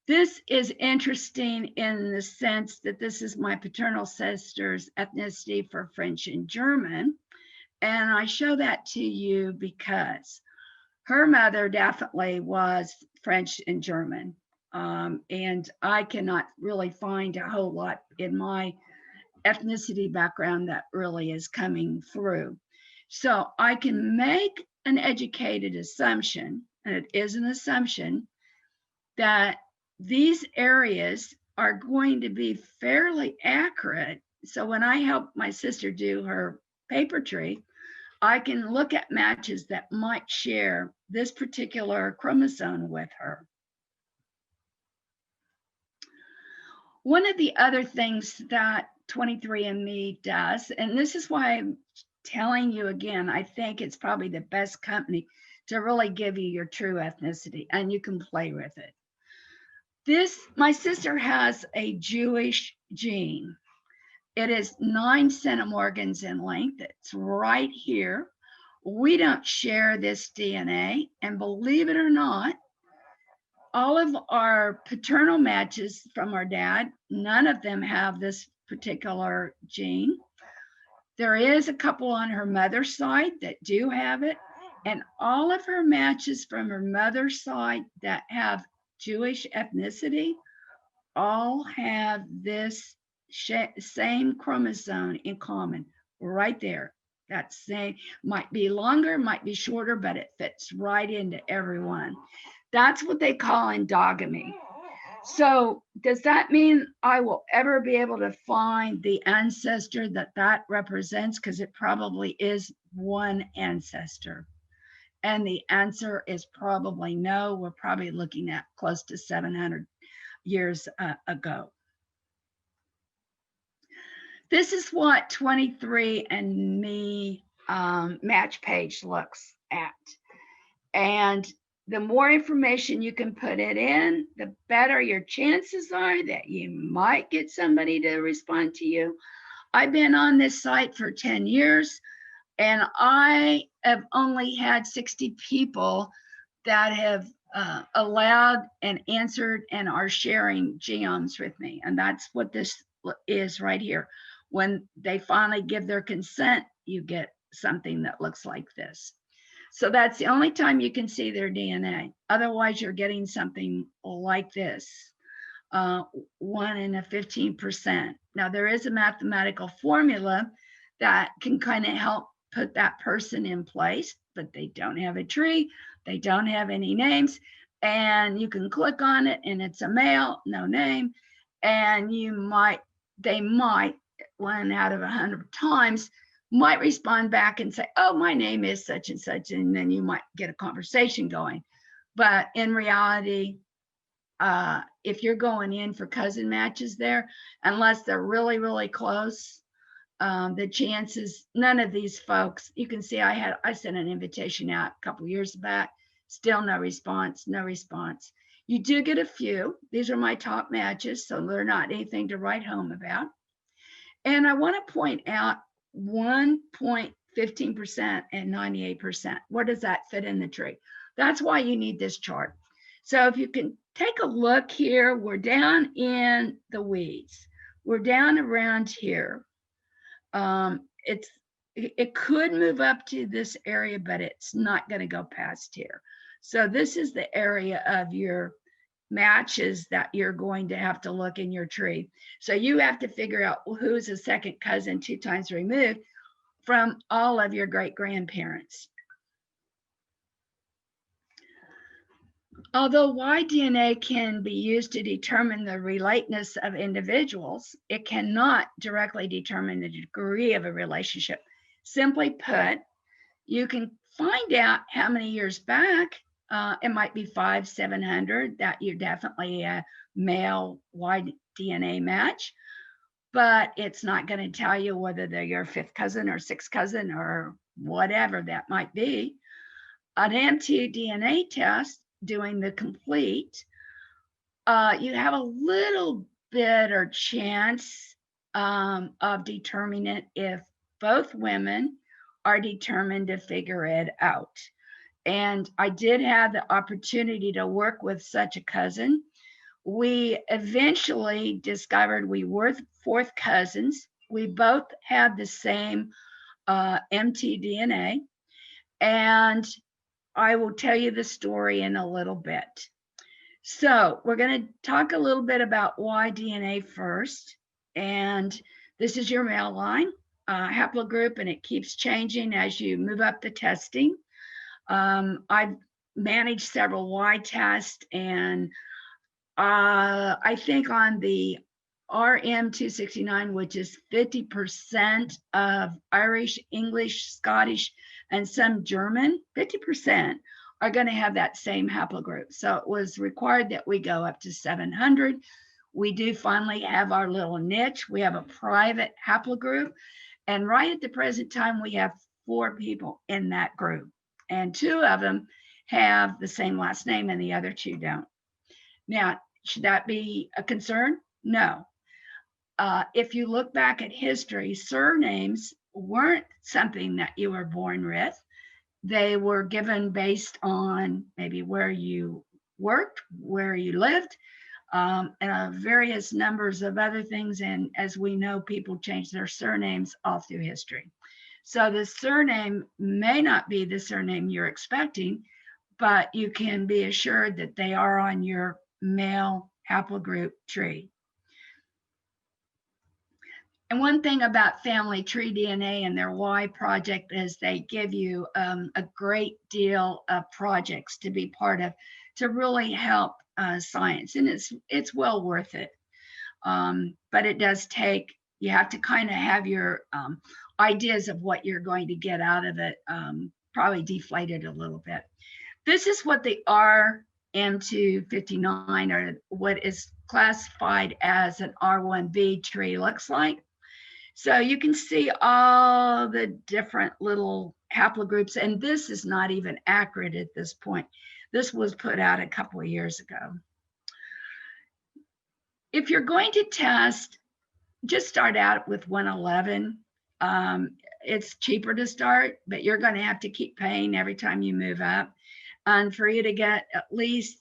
This is interesting in the sense that this is my paternal sister's ethnicity for French and German. And I show that to you because her mother definitely was French and German. And I cannot really find a whole lot in my ethnicity background that really is coming through. So I can make an educated assumption, and it is an assumption, that these areas are going to be fairly accurate. So when I help my sister do her paper tree, I can look at matches that might share this particular chromosome with her. One of the other things that 23andMe does, and this is why I'm telling you again, I think it's probably the best company to really give you your true ethnicity, and you can play with it. My sister has a Jewish gene. It is 9 centimorgans in length. It's right here. We don't share this DNA. And believe it or not, all of our paternal matches from our dad, none of them have this particular gene. There is a couple on her mother's side that do have it. And all of her matches from her mother's side that have Jewish ethnicity all have this same chromosome in common right there. That same might be longer, might be shorter, but it fits right into everyone. That's what they call endogamy. So does that mean I will ever be able to find the ancestor that represents? Because it probably is one ancestor. And the answer is probably no. We're probably looking at close to 700 years ago. This is what 23andMe match page looks at. And the more information you can put it in, the better your chances are that you might get somebody to respond to you. I've been on this site for 10 years. And I have only had 60 people that have allowed and answered and are sharing genomes with me. And that's what this is right here. When they finally give their consent, you get something that looks like this. So that's the only time you can see their DNA. Otherwise, you're getting something like this, 1 in a 15%. Now, there is a mathematical formula that can kind of help put that person in place, but they don't have a tree, they don't have any names, and you can click on it and it's a male, no name, and they might, 1 out of 100 times, might respond back and say, oh, my name is such and such, and then you might get a conversation going. But in reality, if you're going in for cousin matches there, unless they're really, really close, the chances, none of these folks, you can see I sent an invitation out a couple years back, still no response, no response. You do get a few. These are my top matches, so they're not anything to write home about. And I want to point out 1.15% and 98%. Where does that fit in the tree? That's why you need this chart. So if you can take a look here, we're down in the weeds. We're down around here. It could move up to this area, but it's not going to go past here. So this is the area of your matches that you're going to have to look in your tree. So you have to figure out who's a second cousin 2 times removed from all of your great grandparents. Although YDNA can be used to determine the relateness of individuals, it cannot directly determine the degree of a relationship. Simply put, you can find out how many years back, it might be 500, 700, that you're definitely a male YDNA match, but it's not going to tell you whether they're your 5th cousin or 6th cousin or whatever that might be. An MTDNA test, doing the complete, you have a little bit or chance of determining it if both women are determined to figure it out. And I did have the opportunity to work with such a cousin. We eventually discovered we were 4th cousins. We both had the same MTDNA, and I will tell you the story in a little bit. So we're going to talk a little bit about YDNA first. And this is your male line, haplogroup, and it keeps changing as you move up the testing. I've managed several Y tests, and I think on the RM269, which is 50% of Irish, English, Scottish, and some German, 50% are going to have that same haplogroup. So it was required that we go up to 700. We do finally have our little niche. We have a private haplogroup. And right at the present time, we have 4 people in that group. And 2 of them have the same last name and the other 2 don't. Now, should that be a concern? No. If you look back at history, surnames weren't something that you were born with. They were given based on maybe where you worked, where you lived, and various numbers of other things. And as we know, people change their surnames all through history. So the surname may not be the surname you're expecting, but you can be assured that they are on your male haplogroup tree. And one thing about Family Tree DNA and their Y project is they give you a great deal of projects to be part of to really help science, and it's well worth it. But it does take, you have to kind of have your ideas of what you're going to get out of it probably deflated a little bit. This is what the RM259, or what is classified as an R1b tree, looks like. So you can see all the different little haplogroups, and this is not even accurate at this point. This was put out a couple of years ago. If you're going to test, just start out with 111. it's cheaper to start, but you're going to have to keep paying every time you move up. And for you to get at least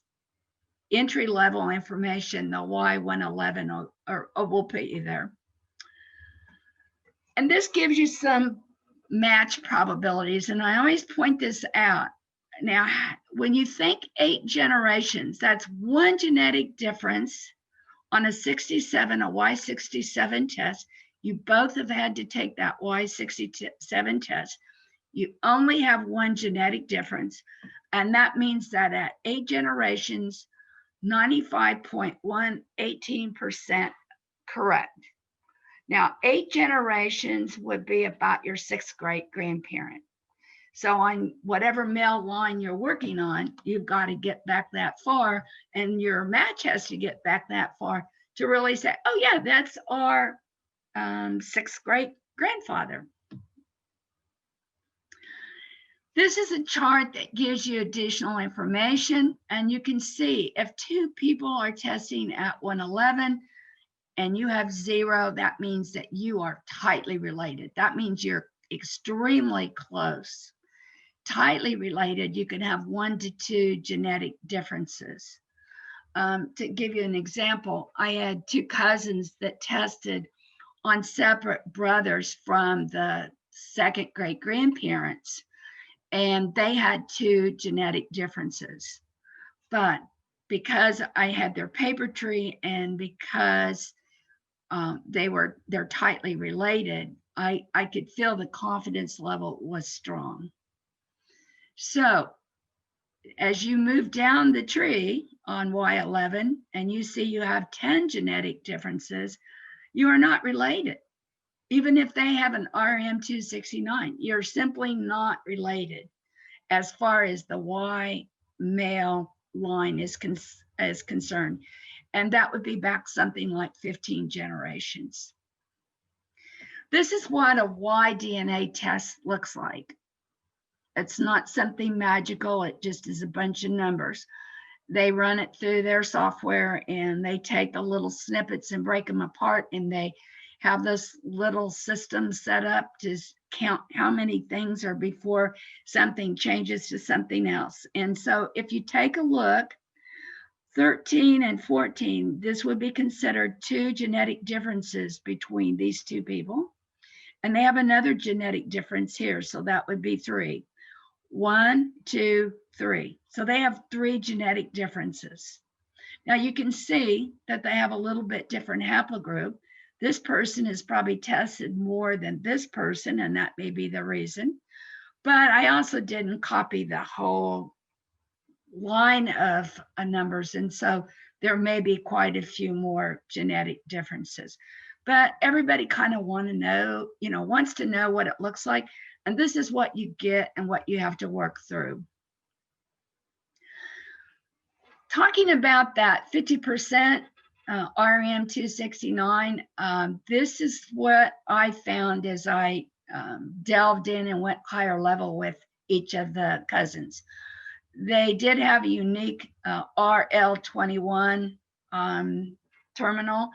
entry level information, the Y111 will put you there. And this gives you some match probabilities. And I always point this out. Now, when you think 8 generations, that's one genetic difference on a Y67 test. You both have had to take that Y67 test. You only have one genetic difference. And that means that at 8 generations, 95.118% correct. Now, 8 generations would be about your 6th great grandparent. So on whatever male line you're working on, you've got to get back that far, and your match has to get back that far to really say, oh yeah, that's our 6th great grandfather. This is a chart that gives you additional information, and you can see if 2 people are testing at 111 and you have 0, that means that you are tightly related. That means you're extremely close. Tightly related, you can have 1 to 2 genetic differences. To give you an example, I had 2 cousins that tested on separate brothers from the 2nd great grandparents, and they had 2 genetic differences. But because I had their paper tree and because they're tightly related, I could feel the confidence level was strong. So as you move down the tree on Y11 and you see you have 10 genetic differences, you are not related. Even if they have an RM269, you're simply not related as far as the Y male line is concerned. And that would be back something like 15 generations. This is what a YDNA test looks like. It's not something magical. It just is a bunch of numbers. They run it through their software and they take the little snippets and break them apart, and they have this little system set up to count how many things are before something changes to something else. And so if you take a look, 13 and 14, this would be considered 2 genetic differences between these 2 people. And they have another genetic difference here, so that would be 3. 1, 2, 3. So they have 3 genetic differences. Now you can see that they have a little bit different haplogroup. This person is probably tested more than this person, and that may be the reason. But I also didn't copy the whole line of numbers, and so there may be quite a few more genetic differences. But everybody kind of wants to know what it looks like. And this is what you get and what you have to work through. Talking about that 50% RM269, this is what I found as I delved in and went higher level with each of the cousins. They did have a unique RL21 terminal.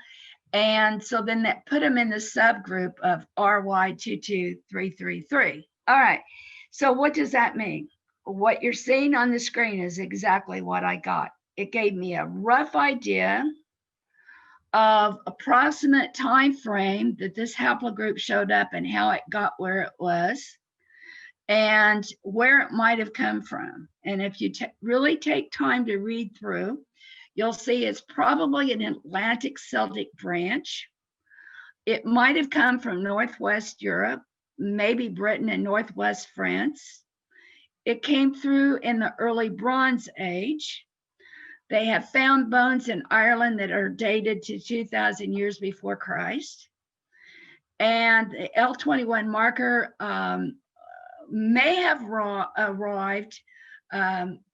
And so then that put them in the subgroup of RY22333. All right, so what does that mean? What you're seeing on the screen is exactly what I got. It gave me a rough idea of approximate time frame that this haplogroup showed up and how it got where it was and where it might have come from. And if you really take time to read through, you'll see it's probably an Atlantic Celtic branch. It might have come from Northwest Europe, maybe Britain and Northwest France. It came through in the early Bronze Age. They have found bones in Ireland that are dated to 2,000 years before Christ. And the L21 marker may have arrived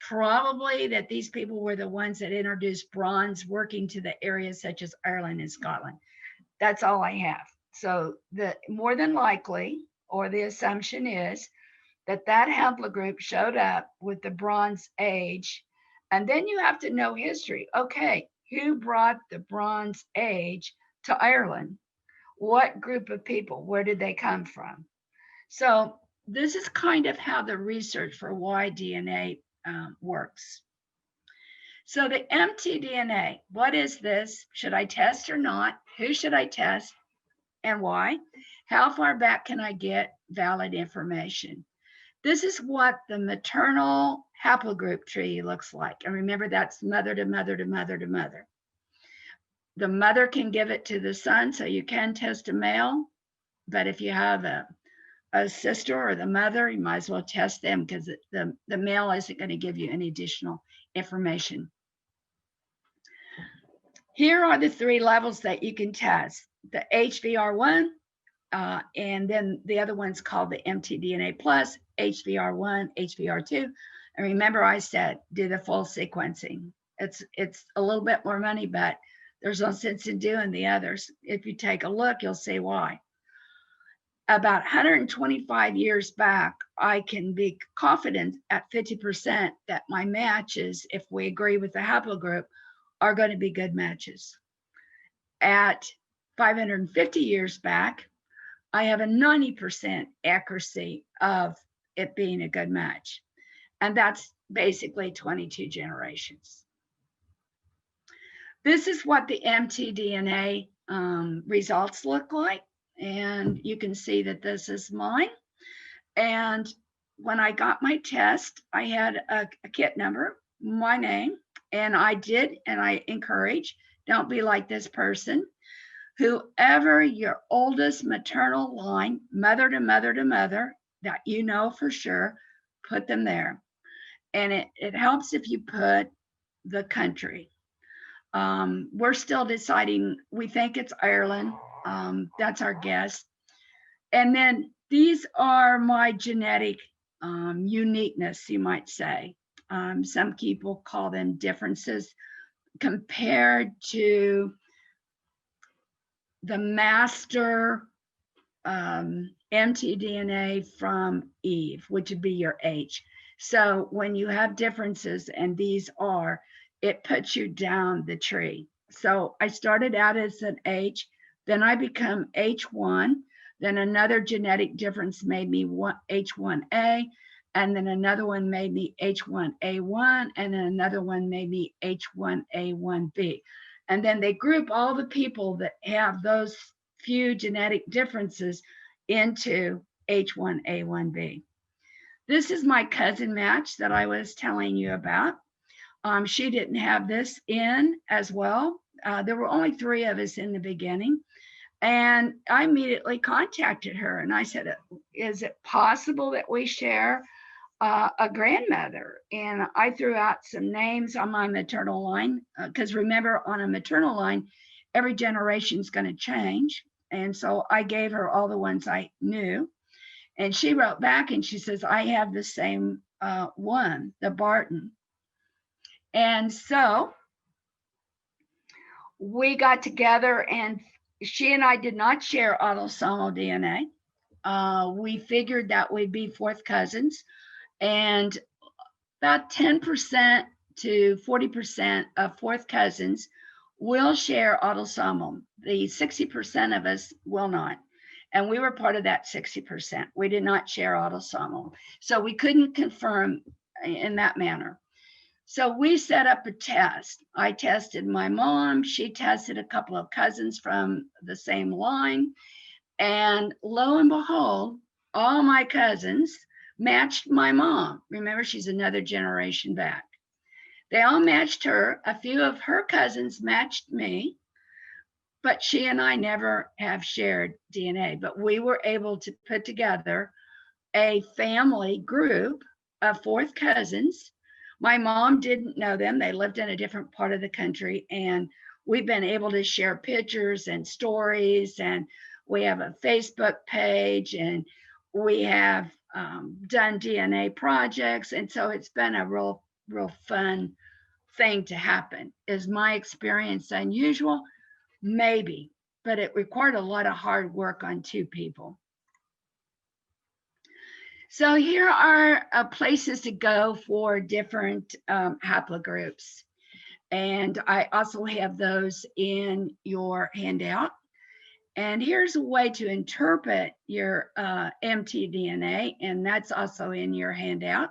probably that these people were the ones that introduced bronze working to the areas such as Ireland and Scotland. That's all I have. So the more than likely, or the assumption is that haplogroup showed up with the Bronze Age. And then you have to know history. Okay, who brought the Bronze Age to Ireland? What group of people? Where did they come from? So this is kind of how the research for YDNA works. So the MTDNA, what is this? Should I test or not? Who should I test and why? How far back can I get valid information? This is what the maternal haplogroup tree looks like. And remember, that's mother to mother to mother to mother. The mother can give it to the son, so you can test a male. But if you have a sister or the mother, you might as well test them because the male isn't going to give you any additional information. Here are the 3 levels that you can test. The HVR1, and then the other one's called the MTDNA plus, HVR1, HVR2. And remember I said, do the full sequencing. It's a little bit more money, but there's no sense in doing the others. If you take a look, you'll see why. About 125 years back, I can be confident at 50% that my matches, if we agree with the haplogroup, are going to be good matches. At 550 years back, I have a 90% accuracy of it being a good match. And that's basically 22 generations. This is what the MTDNA results look like. And you can see that this is mine. And when I got my test, I had a kit number, my name, and I encourage, don't be like this person. Whoever your oldest maternal line, mother to mother to mother, that you know for sure, put them there. And it helps if you put the country. We're still deciding, we think it's Ireland. That's our guess. And then these are my genetic uniqueness, you might say. Some people call them differences compared to the master MTDNA from Eve, which would be your H. So when you have differences, and these are, it puts you down the tree. So I started out as an H, then I become H1, then another genetic difference made me H1A, and then another one made me H1A1, and then another one made me H1A1B. And then they group all the people that have those few genetic differences into H1A1B. This is my cousin match that I was telling you about. She didn't have this in as well. There were only 3 of us in the beginning. And I immediately contacted her and I said, is it possible that we share a grandmother? And I threw out some names on my maternal line, because remember, on a maternal line, every generation is going to change. And so I gave her all the ones I knew. And she wrote back and she says, I have the same one, the Barton. And so we got together, and she and I did not share autosomal DNA. We figured that we'd be 4th cousins, and about 10% to 40% of 4th cousins will share autosomal. The 60% of us will not. And we were part of that 60%. We did not share autosomal. So we couldn't confirm in that manner. So we set up a test. I tested my mom. She tested a couple of cousins from the same line. And lo and behold, all my cousins matched my mom. Remember, she's another generation back. They all matched her. A few of her cousins matched me, but she and I never have shared DNA. But we were able to put together a family group of 4th cousins. My mom didn't know them. They lived in a different part of the country, and we've been able to share pictures and stories, and we have a Facebook page, and we have done DNA projects. And so it's been a real fun thing to happen. Is my experience unusual? Maybe, but it required a lot of hard work on 2 people. So here are places to go for different haplogroups. And I also have those in your handout. And here's a way to interpret your MTDNA, and that's also in your handout.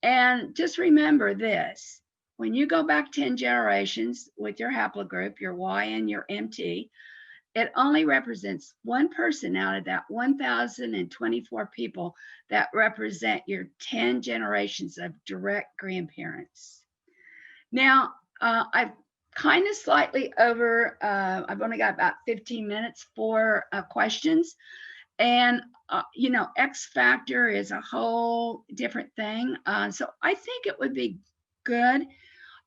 And just remember this, when you go back 10 generations with your haplogroup, your Y and your MT, it only represents one person out of that 1,024 people that represent your 10 generations of direct grandparents. Now, I've kind of slightly over, I've only got about 15 minutes for questions. And, you know, X factor is a whole different thing. So I think it would be good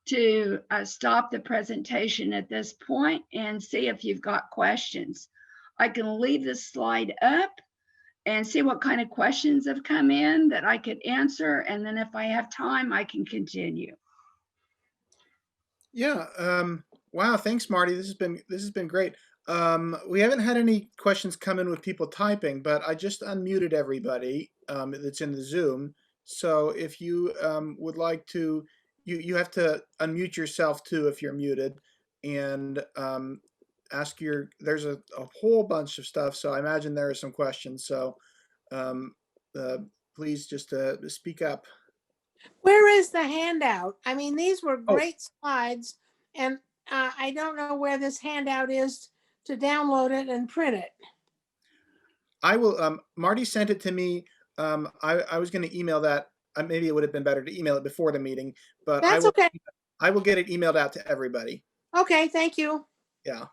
to stop the presentation at this point and see if you've got questions. I can leave this slide up and see what kind of questions have come in that I could answer. And then if I have time, I can continue. Yeah. Wow. Thanks, Marty. This has been great. We haven't had any questions come in with people typing, but I just unmuted everybody that's in the Zoom. So if you would like to, you have to unmute yourself too if you're muted, and ask your. There's a whole bunch of stuff. So I imagine there are some questions. So please just speak up. Where is the handout? I mean, these were Oh. great slides, and I don't know where this handout is to download it and print it. I will. Marty sent it to me. I was going to email that. Maybe it would have been better to email it before the meeting, but That's okay. I will get it emailed out to everybody. Okay, thank you. Yeah.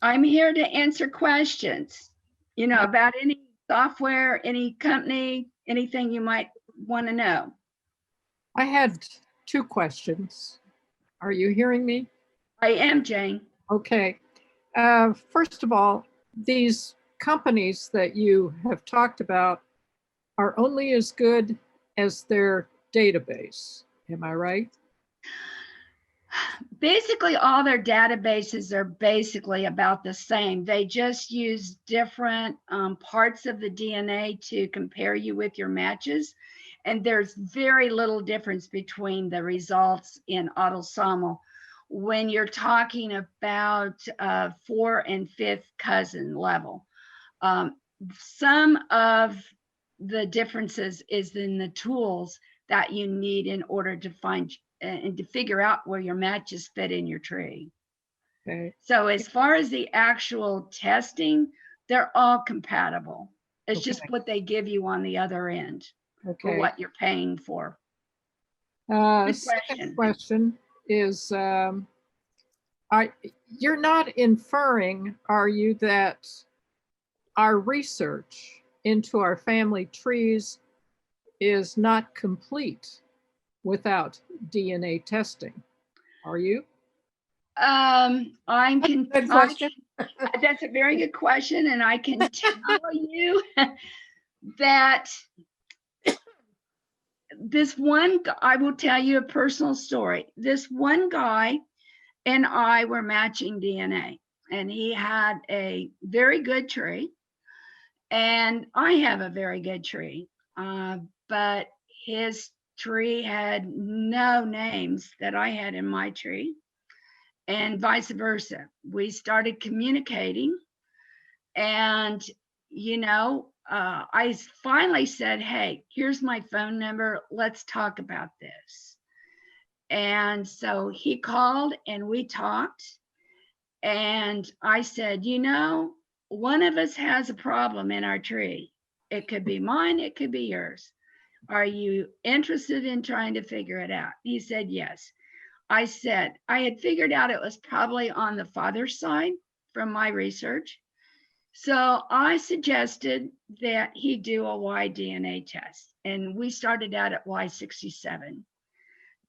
I'm here to answer questions, you know, about any software, any company, anything you might want to know. I had 2 questions. Are you hearing me? I am, Jane. Okay. First of all, these companies that you have talked about are only as good as their database. Am I right? Basically, all their databases are basically about the same. They just use different parts of the DNA to compare you with your matches. And there's very little difference between the results in autosomal when you're talking about 4th and 5th cousin level. Some of the differences is in the tools that you need in order to find and to figure out where your matches fit in your tree. Okay. So as far as the actual testing, they're all compatible. It's just what they give you on the other end for what you're paying for. Second question is, you're not inferring, are you, that our research into our family trees is not complete without DNA testing, are you? Good question. That's a very good question, and I can tell you that this one, I will tell you a personal story. This one guy and I were matching DNA, and he had a very good tree, and I have a very good tree, but his tree had no names that I had in my tree, and vice versa. We started communicating, and you know, I finally said, hey, here's my phone number, let's talk about this. And so he called and we talked, and I said, you know, one of us has a problem in our tree. It could be mine, it could be yours. Are you interested in trying to figure it out? He said, yes. I said, I had figured out it was probably on the father's side from my research. So I suggested that he do a YDNA test. And we started out at Y67.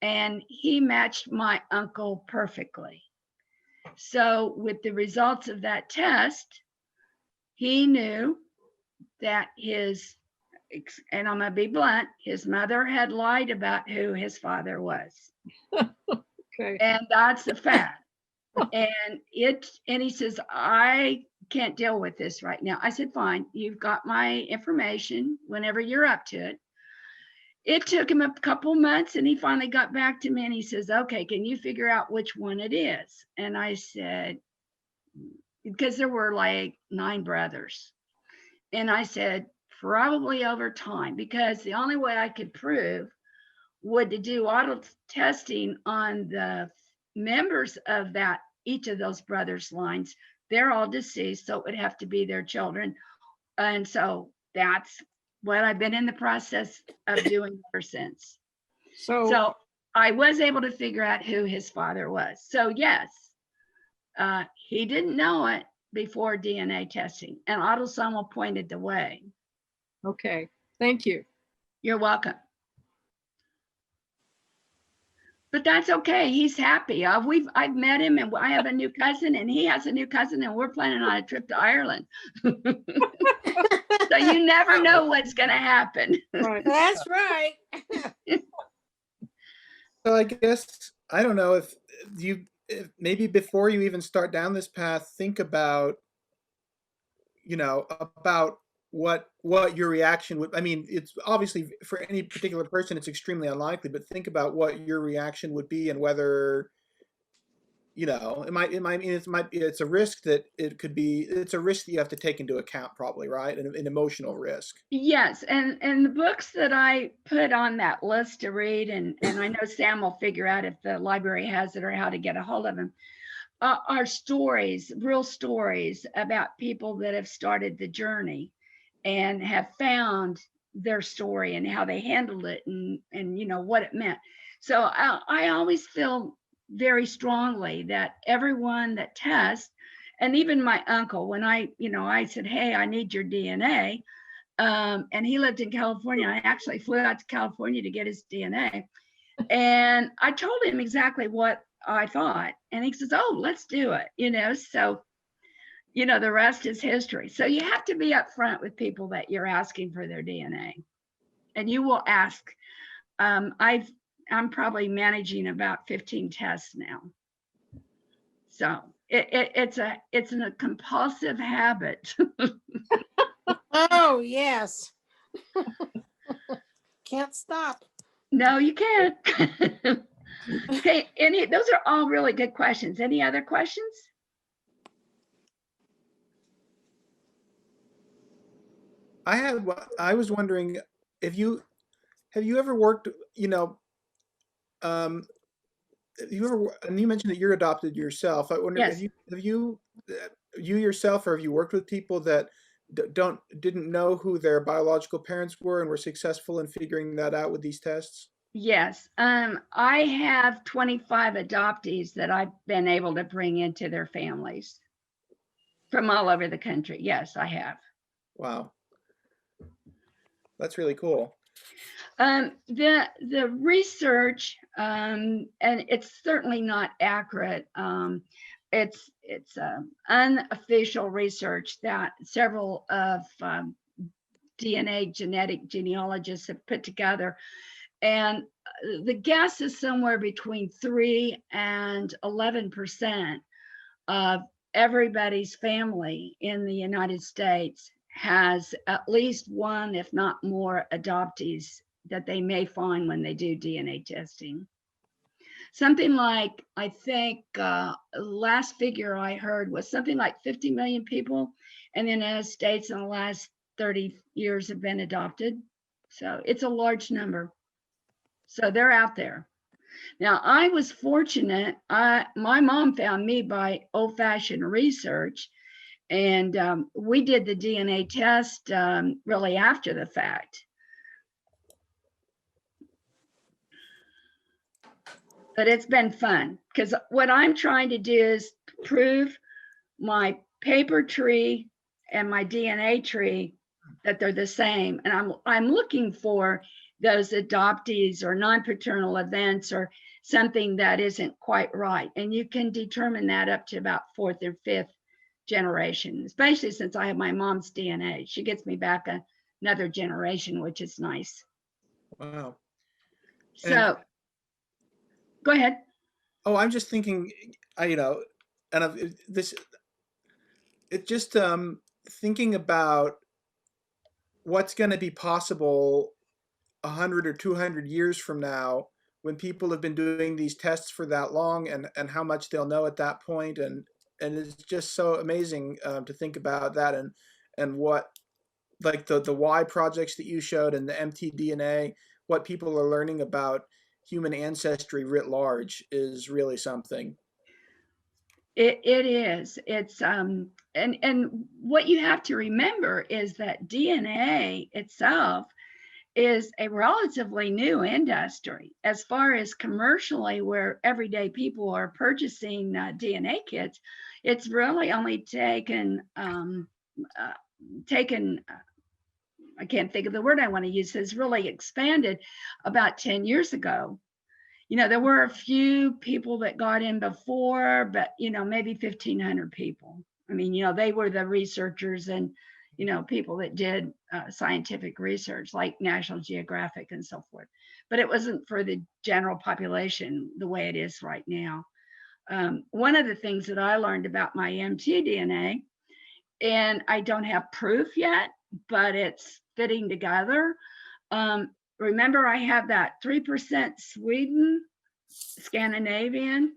And he matched my uncle perfectly. So with the results of that test, he knew that his, and I'm gonna be blunt, his mother had lied about who his father was. Okay. And that's a fact. And he says, I can't deal with this right now. I said, fine, you've got my information whenever you're up to it. it took him a couple months, and he finally got back to me and he says, okay, can you figure out which one it is? And I said, because there were like 9 brothers. And I said, probably over time, because the only way I could prove would to do auto testing on the members of that, each of those brothers' lines. They're all deceased, so it would have to be their children. And so that's what I've been in the process of doing ever since. So I was able to figure out who his father was. So yes, he didn't know it before DNA testing, and autosomal pointed the way. Okay, thank you. You're welcome. But that's okay. He's happy. I've met him, and I have a new cousin, and he has a new cousin, and we're planning on a trip to Ireland. So you never know what's going to happen. Right. That's right. So I guess, I don't know if maybe before you even start down this path, think about, about what your reaction would, I mean, it's obviously for any particular person, it's extremely unlikely, but think about what your reaction would be and whether, it's a risk that it's a risk that you have to take into account probably, right? An emotional risk. Yes, and the books that I put on that list to read, and I know Sam will figure out if the library has it or how to get a hold of them, are stories, real stories about people that have started the journey and have found their story and how they handled it and what it meant. So I always feel very strongly that everyone that tests, and even my uncle, when I said, hey, I need your DNA, and he lived in California. I actually flew out to California to get his DNA. And I told him exactly what I thought. And he says, oh, let's do it. So, the rest is history. So you have to be upfront with people that you're asking for their DNA. And you will ask. I'm probably managing about 15 tests now. So it's a compulsive habit. Oh, yes. Can't stop. No, you can't. Okay, those are all really good questions. Any other questions? I was wondering if have you ever worked, and you mentioned that you're adopted yourself. I wonder, Yes. have you yourself, or have you worked with people that didn't know who their biological parents were and were successful in figuring that out with these tests? Yes. I have 25 adoptees that I've been able to bring into their families from all over the country. Yes, I have. Wow. That's really cool. The research, and it's certainly not accurate. It's unofficial research that several of DNA genetic genealogists have put together. And the guess is somewhere between 3 and 11% of everybody's family in the United States has at least one, if not more, adoptees that they may find when they do DNA testing. Something like, I think last figure I heard was something like 50 million people in the United States in the last 30 years have been adopted. So it's a large number. So they're out there. Now, I was fortunate. My mom found me by old-fashioned research, and we did the DNA test really after the fact. But it's been fun, because what I'm trying to do is prove my paper tree and my DNA tree that they're the same. And I'm looking for those adoptees or non-paternal events or something that isn't quite right. And you can determine that up to about 4th or 5th generation, especially since I have my mom's DNA. She gets me back another generation, which is nice. Wow. So go ahead. Oh, I'm just thinking, thinking about what's going to be possible 100 or 200 years from now, when people have been doing these tests for that long, and how much they'll know at that point. And it's just so amazing to think about that, and what, like the Y projects that you showed and the MTDNA, what people are learning about human ancestry writ large is really something. It is. It's and what you have to remember is that DNA itself is a relatively new industry as far as commercially, where everyday people are purchasing DNA kits. It's really only taken I can't think of the word I want to use. Has really expanded about 10 years ago. There were a few people that got in before, but, maybe 1,500 people. I mean, they were the researchers and, people that did scientific research like National Geographic and so forth. But it wasn't for the general population the way it is right now. One of the things that I learned about my MTDNA, and I don't have proof yet, but it's fitting together. Remember, I have that 3% Sweden, Scandinavian.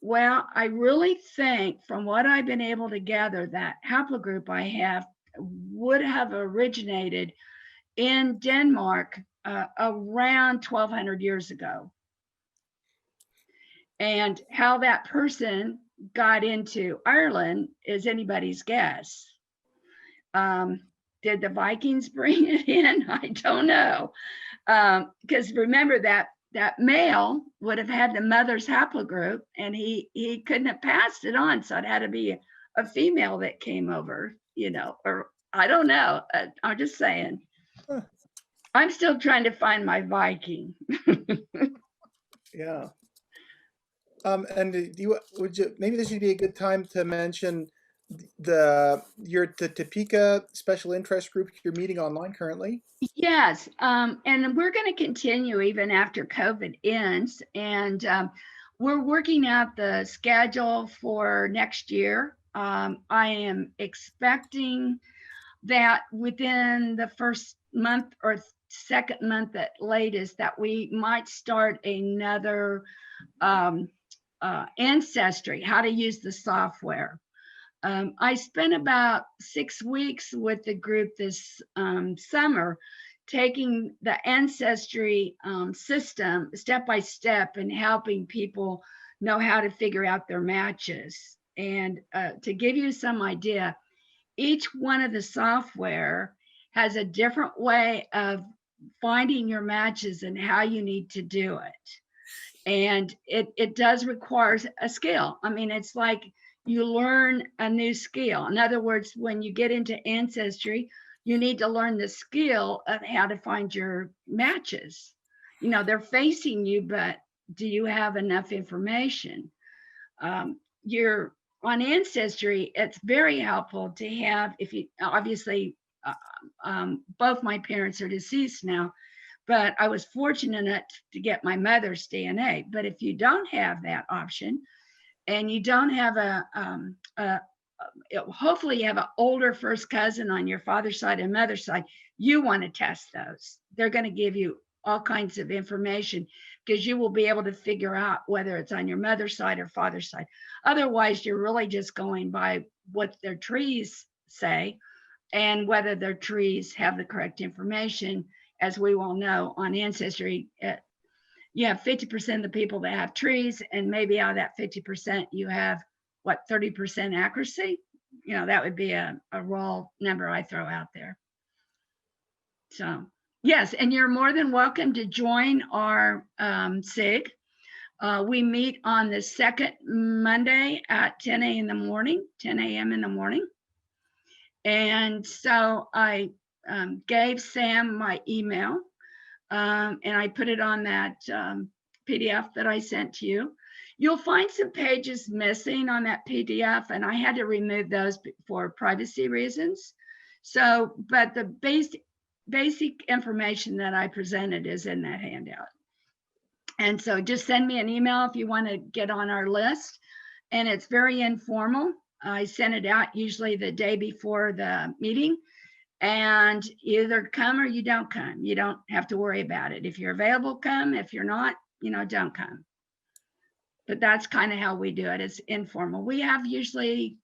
Well, I really think from what I've been able to gather, that haplogroup I have would have originated in Denmark around 1,200 years ago. And how that person got into Ireland is anybody's guess. Did the Vikings bring it in? I don't know. Because remember that male would have had the mother's haplogroup, and he couldn't have passed it on. So it had to be a female that came over, or I don't know. I'm just saying. Huh. I'm still trying to find my Viking. Yeah. And maybe this would be a good time to mention the Topeka special interest group you're meeting online currently. Yes, and we're going to continue even after COVID ends, and we're working out the schedule for next year. I am expecting that within the first month or second month at latest, that we might start another Ancestry, how to use the software. I spent about 6 weeks with the group this summer, taking the Ancestry system step by step and helping people know how to figure out their matches. And to give you some idea, each one of the software has a different way of finding your matches and how you need to do it. And it does require a skill. I mean, it's like you learn a new skill. In other words, when you get into Ancestry, you need to learn the skill of how to find your matches. They're facing you, but do you have enough information? You're on Ancestry, it's very helpful to have, if you, obviously, both my parents are deceased now, but I was fortunate enough to get my mother's DNA. But if you don't have that option, and you don't have hopefully you have an older first cousin on your father's side and mother's side, you want to test those. They're going to give you all kinds of information, because you will be able to figure out whether it's on your mother's side or father's side. Otherwise, you're really just going by what their trees say and whether their trees have the correct information. As we all know, on Ancestry, you have 50% of the people that have trees, and maybe out of that 50%, you have 30% accuracy. That would be a raw number I throw out there. So yes, and you're more than welcome to join our SIG. We meet on the second Monday at 10 a.m. in the morning. And so I gave Sam my email, and I put it on that PDF that I sent to you. You'll find some pages missing on that PDF, and I had to remove those for privacy reasons. So, but the basic information that I presented is in that handout. And so just send me an email if you want to get on our list. And it's very informal. I send it out usually the day before the meeting. And either come or you don't come. You don't have to worry about it. If you're available, come. If you're not, don't come. But that's kind of how we do it. It's informal. We have usually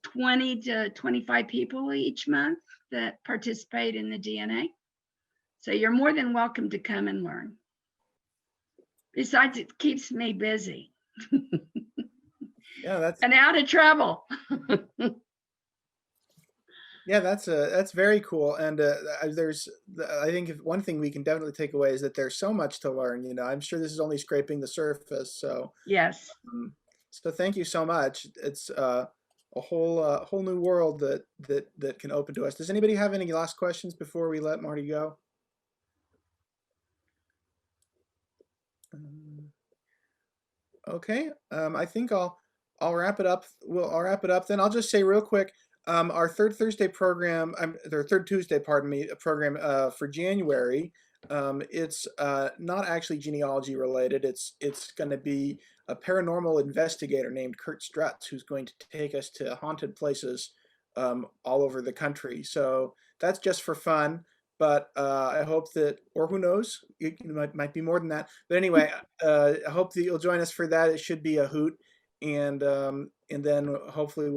20 to 25 people each month that participate in the DNA. So you're more than welcome to come and learn. Besides, it keeps me busy. Yeah, that's And out of trouble. yeah, that's very cool. And I think one thing we can definitely take away is that there's so much to learn. I'm sure this is only scraping the surface. So Yes. so thank you so much. It's a whole new world that can open to us. Does anybody have any last questions before we let Marty go? Okay, I think I'll wrap it up. I'll wrap it up then. I'll just say real quick, our third Thursday program, or third Tuesday, pardon me, program for January. It's not actually genealogy related. It's going to be a paranormal investigator named Kurt Strutz who's going to take us to haunted places all over the country. So that's just for fun. But I hope that, or who knows, it might be more than that. But anyway, I hope that you'll join us for that. It should be a hoot, and then hopefully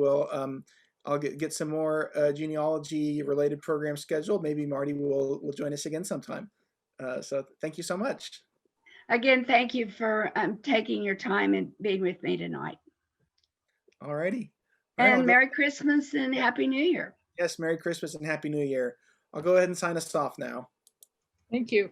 I'll get some more genealogy related programs scheduled. Maybe Marty will join us again sometime. So thank you so much. Again, thank you for taking your time and being with me tonight. All righty. And Merry Christmas and Happy New Year. Yes, Merry Christmas and Happy New Year. I'll go ahead and sign us off now. Thank you.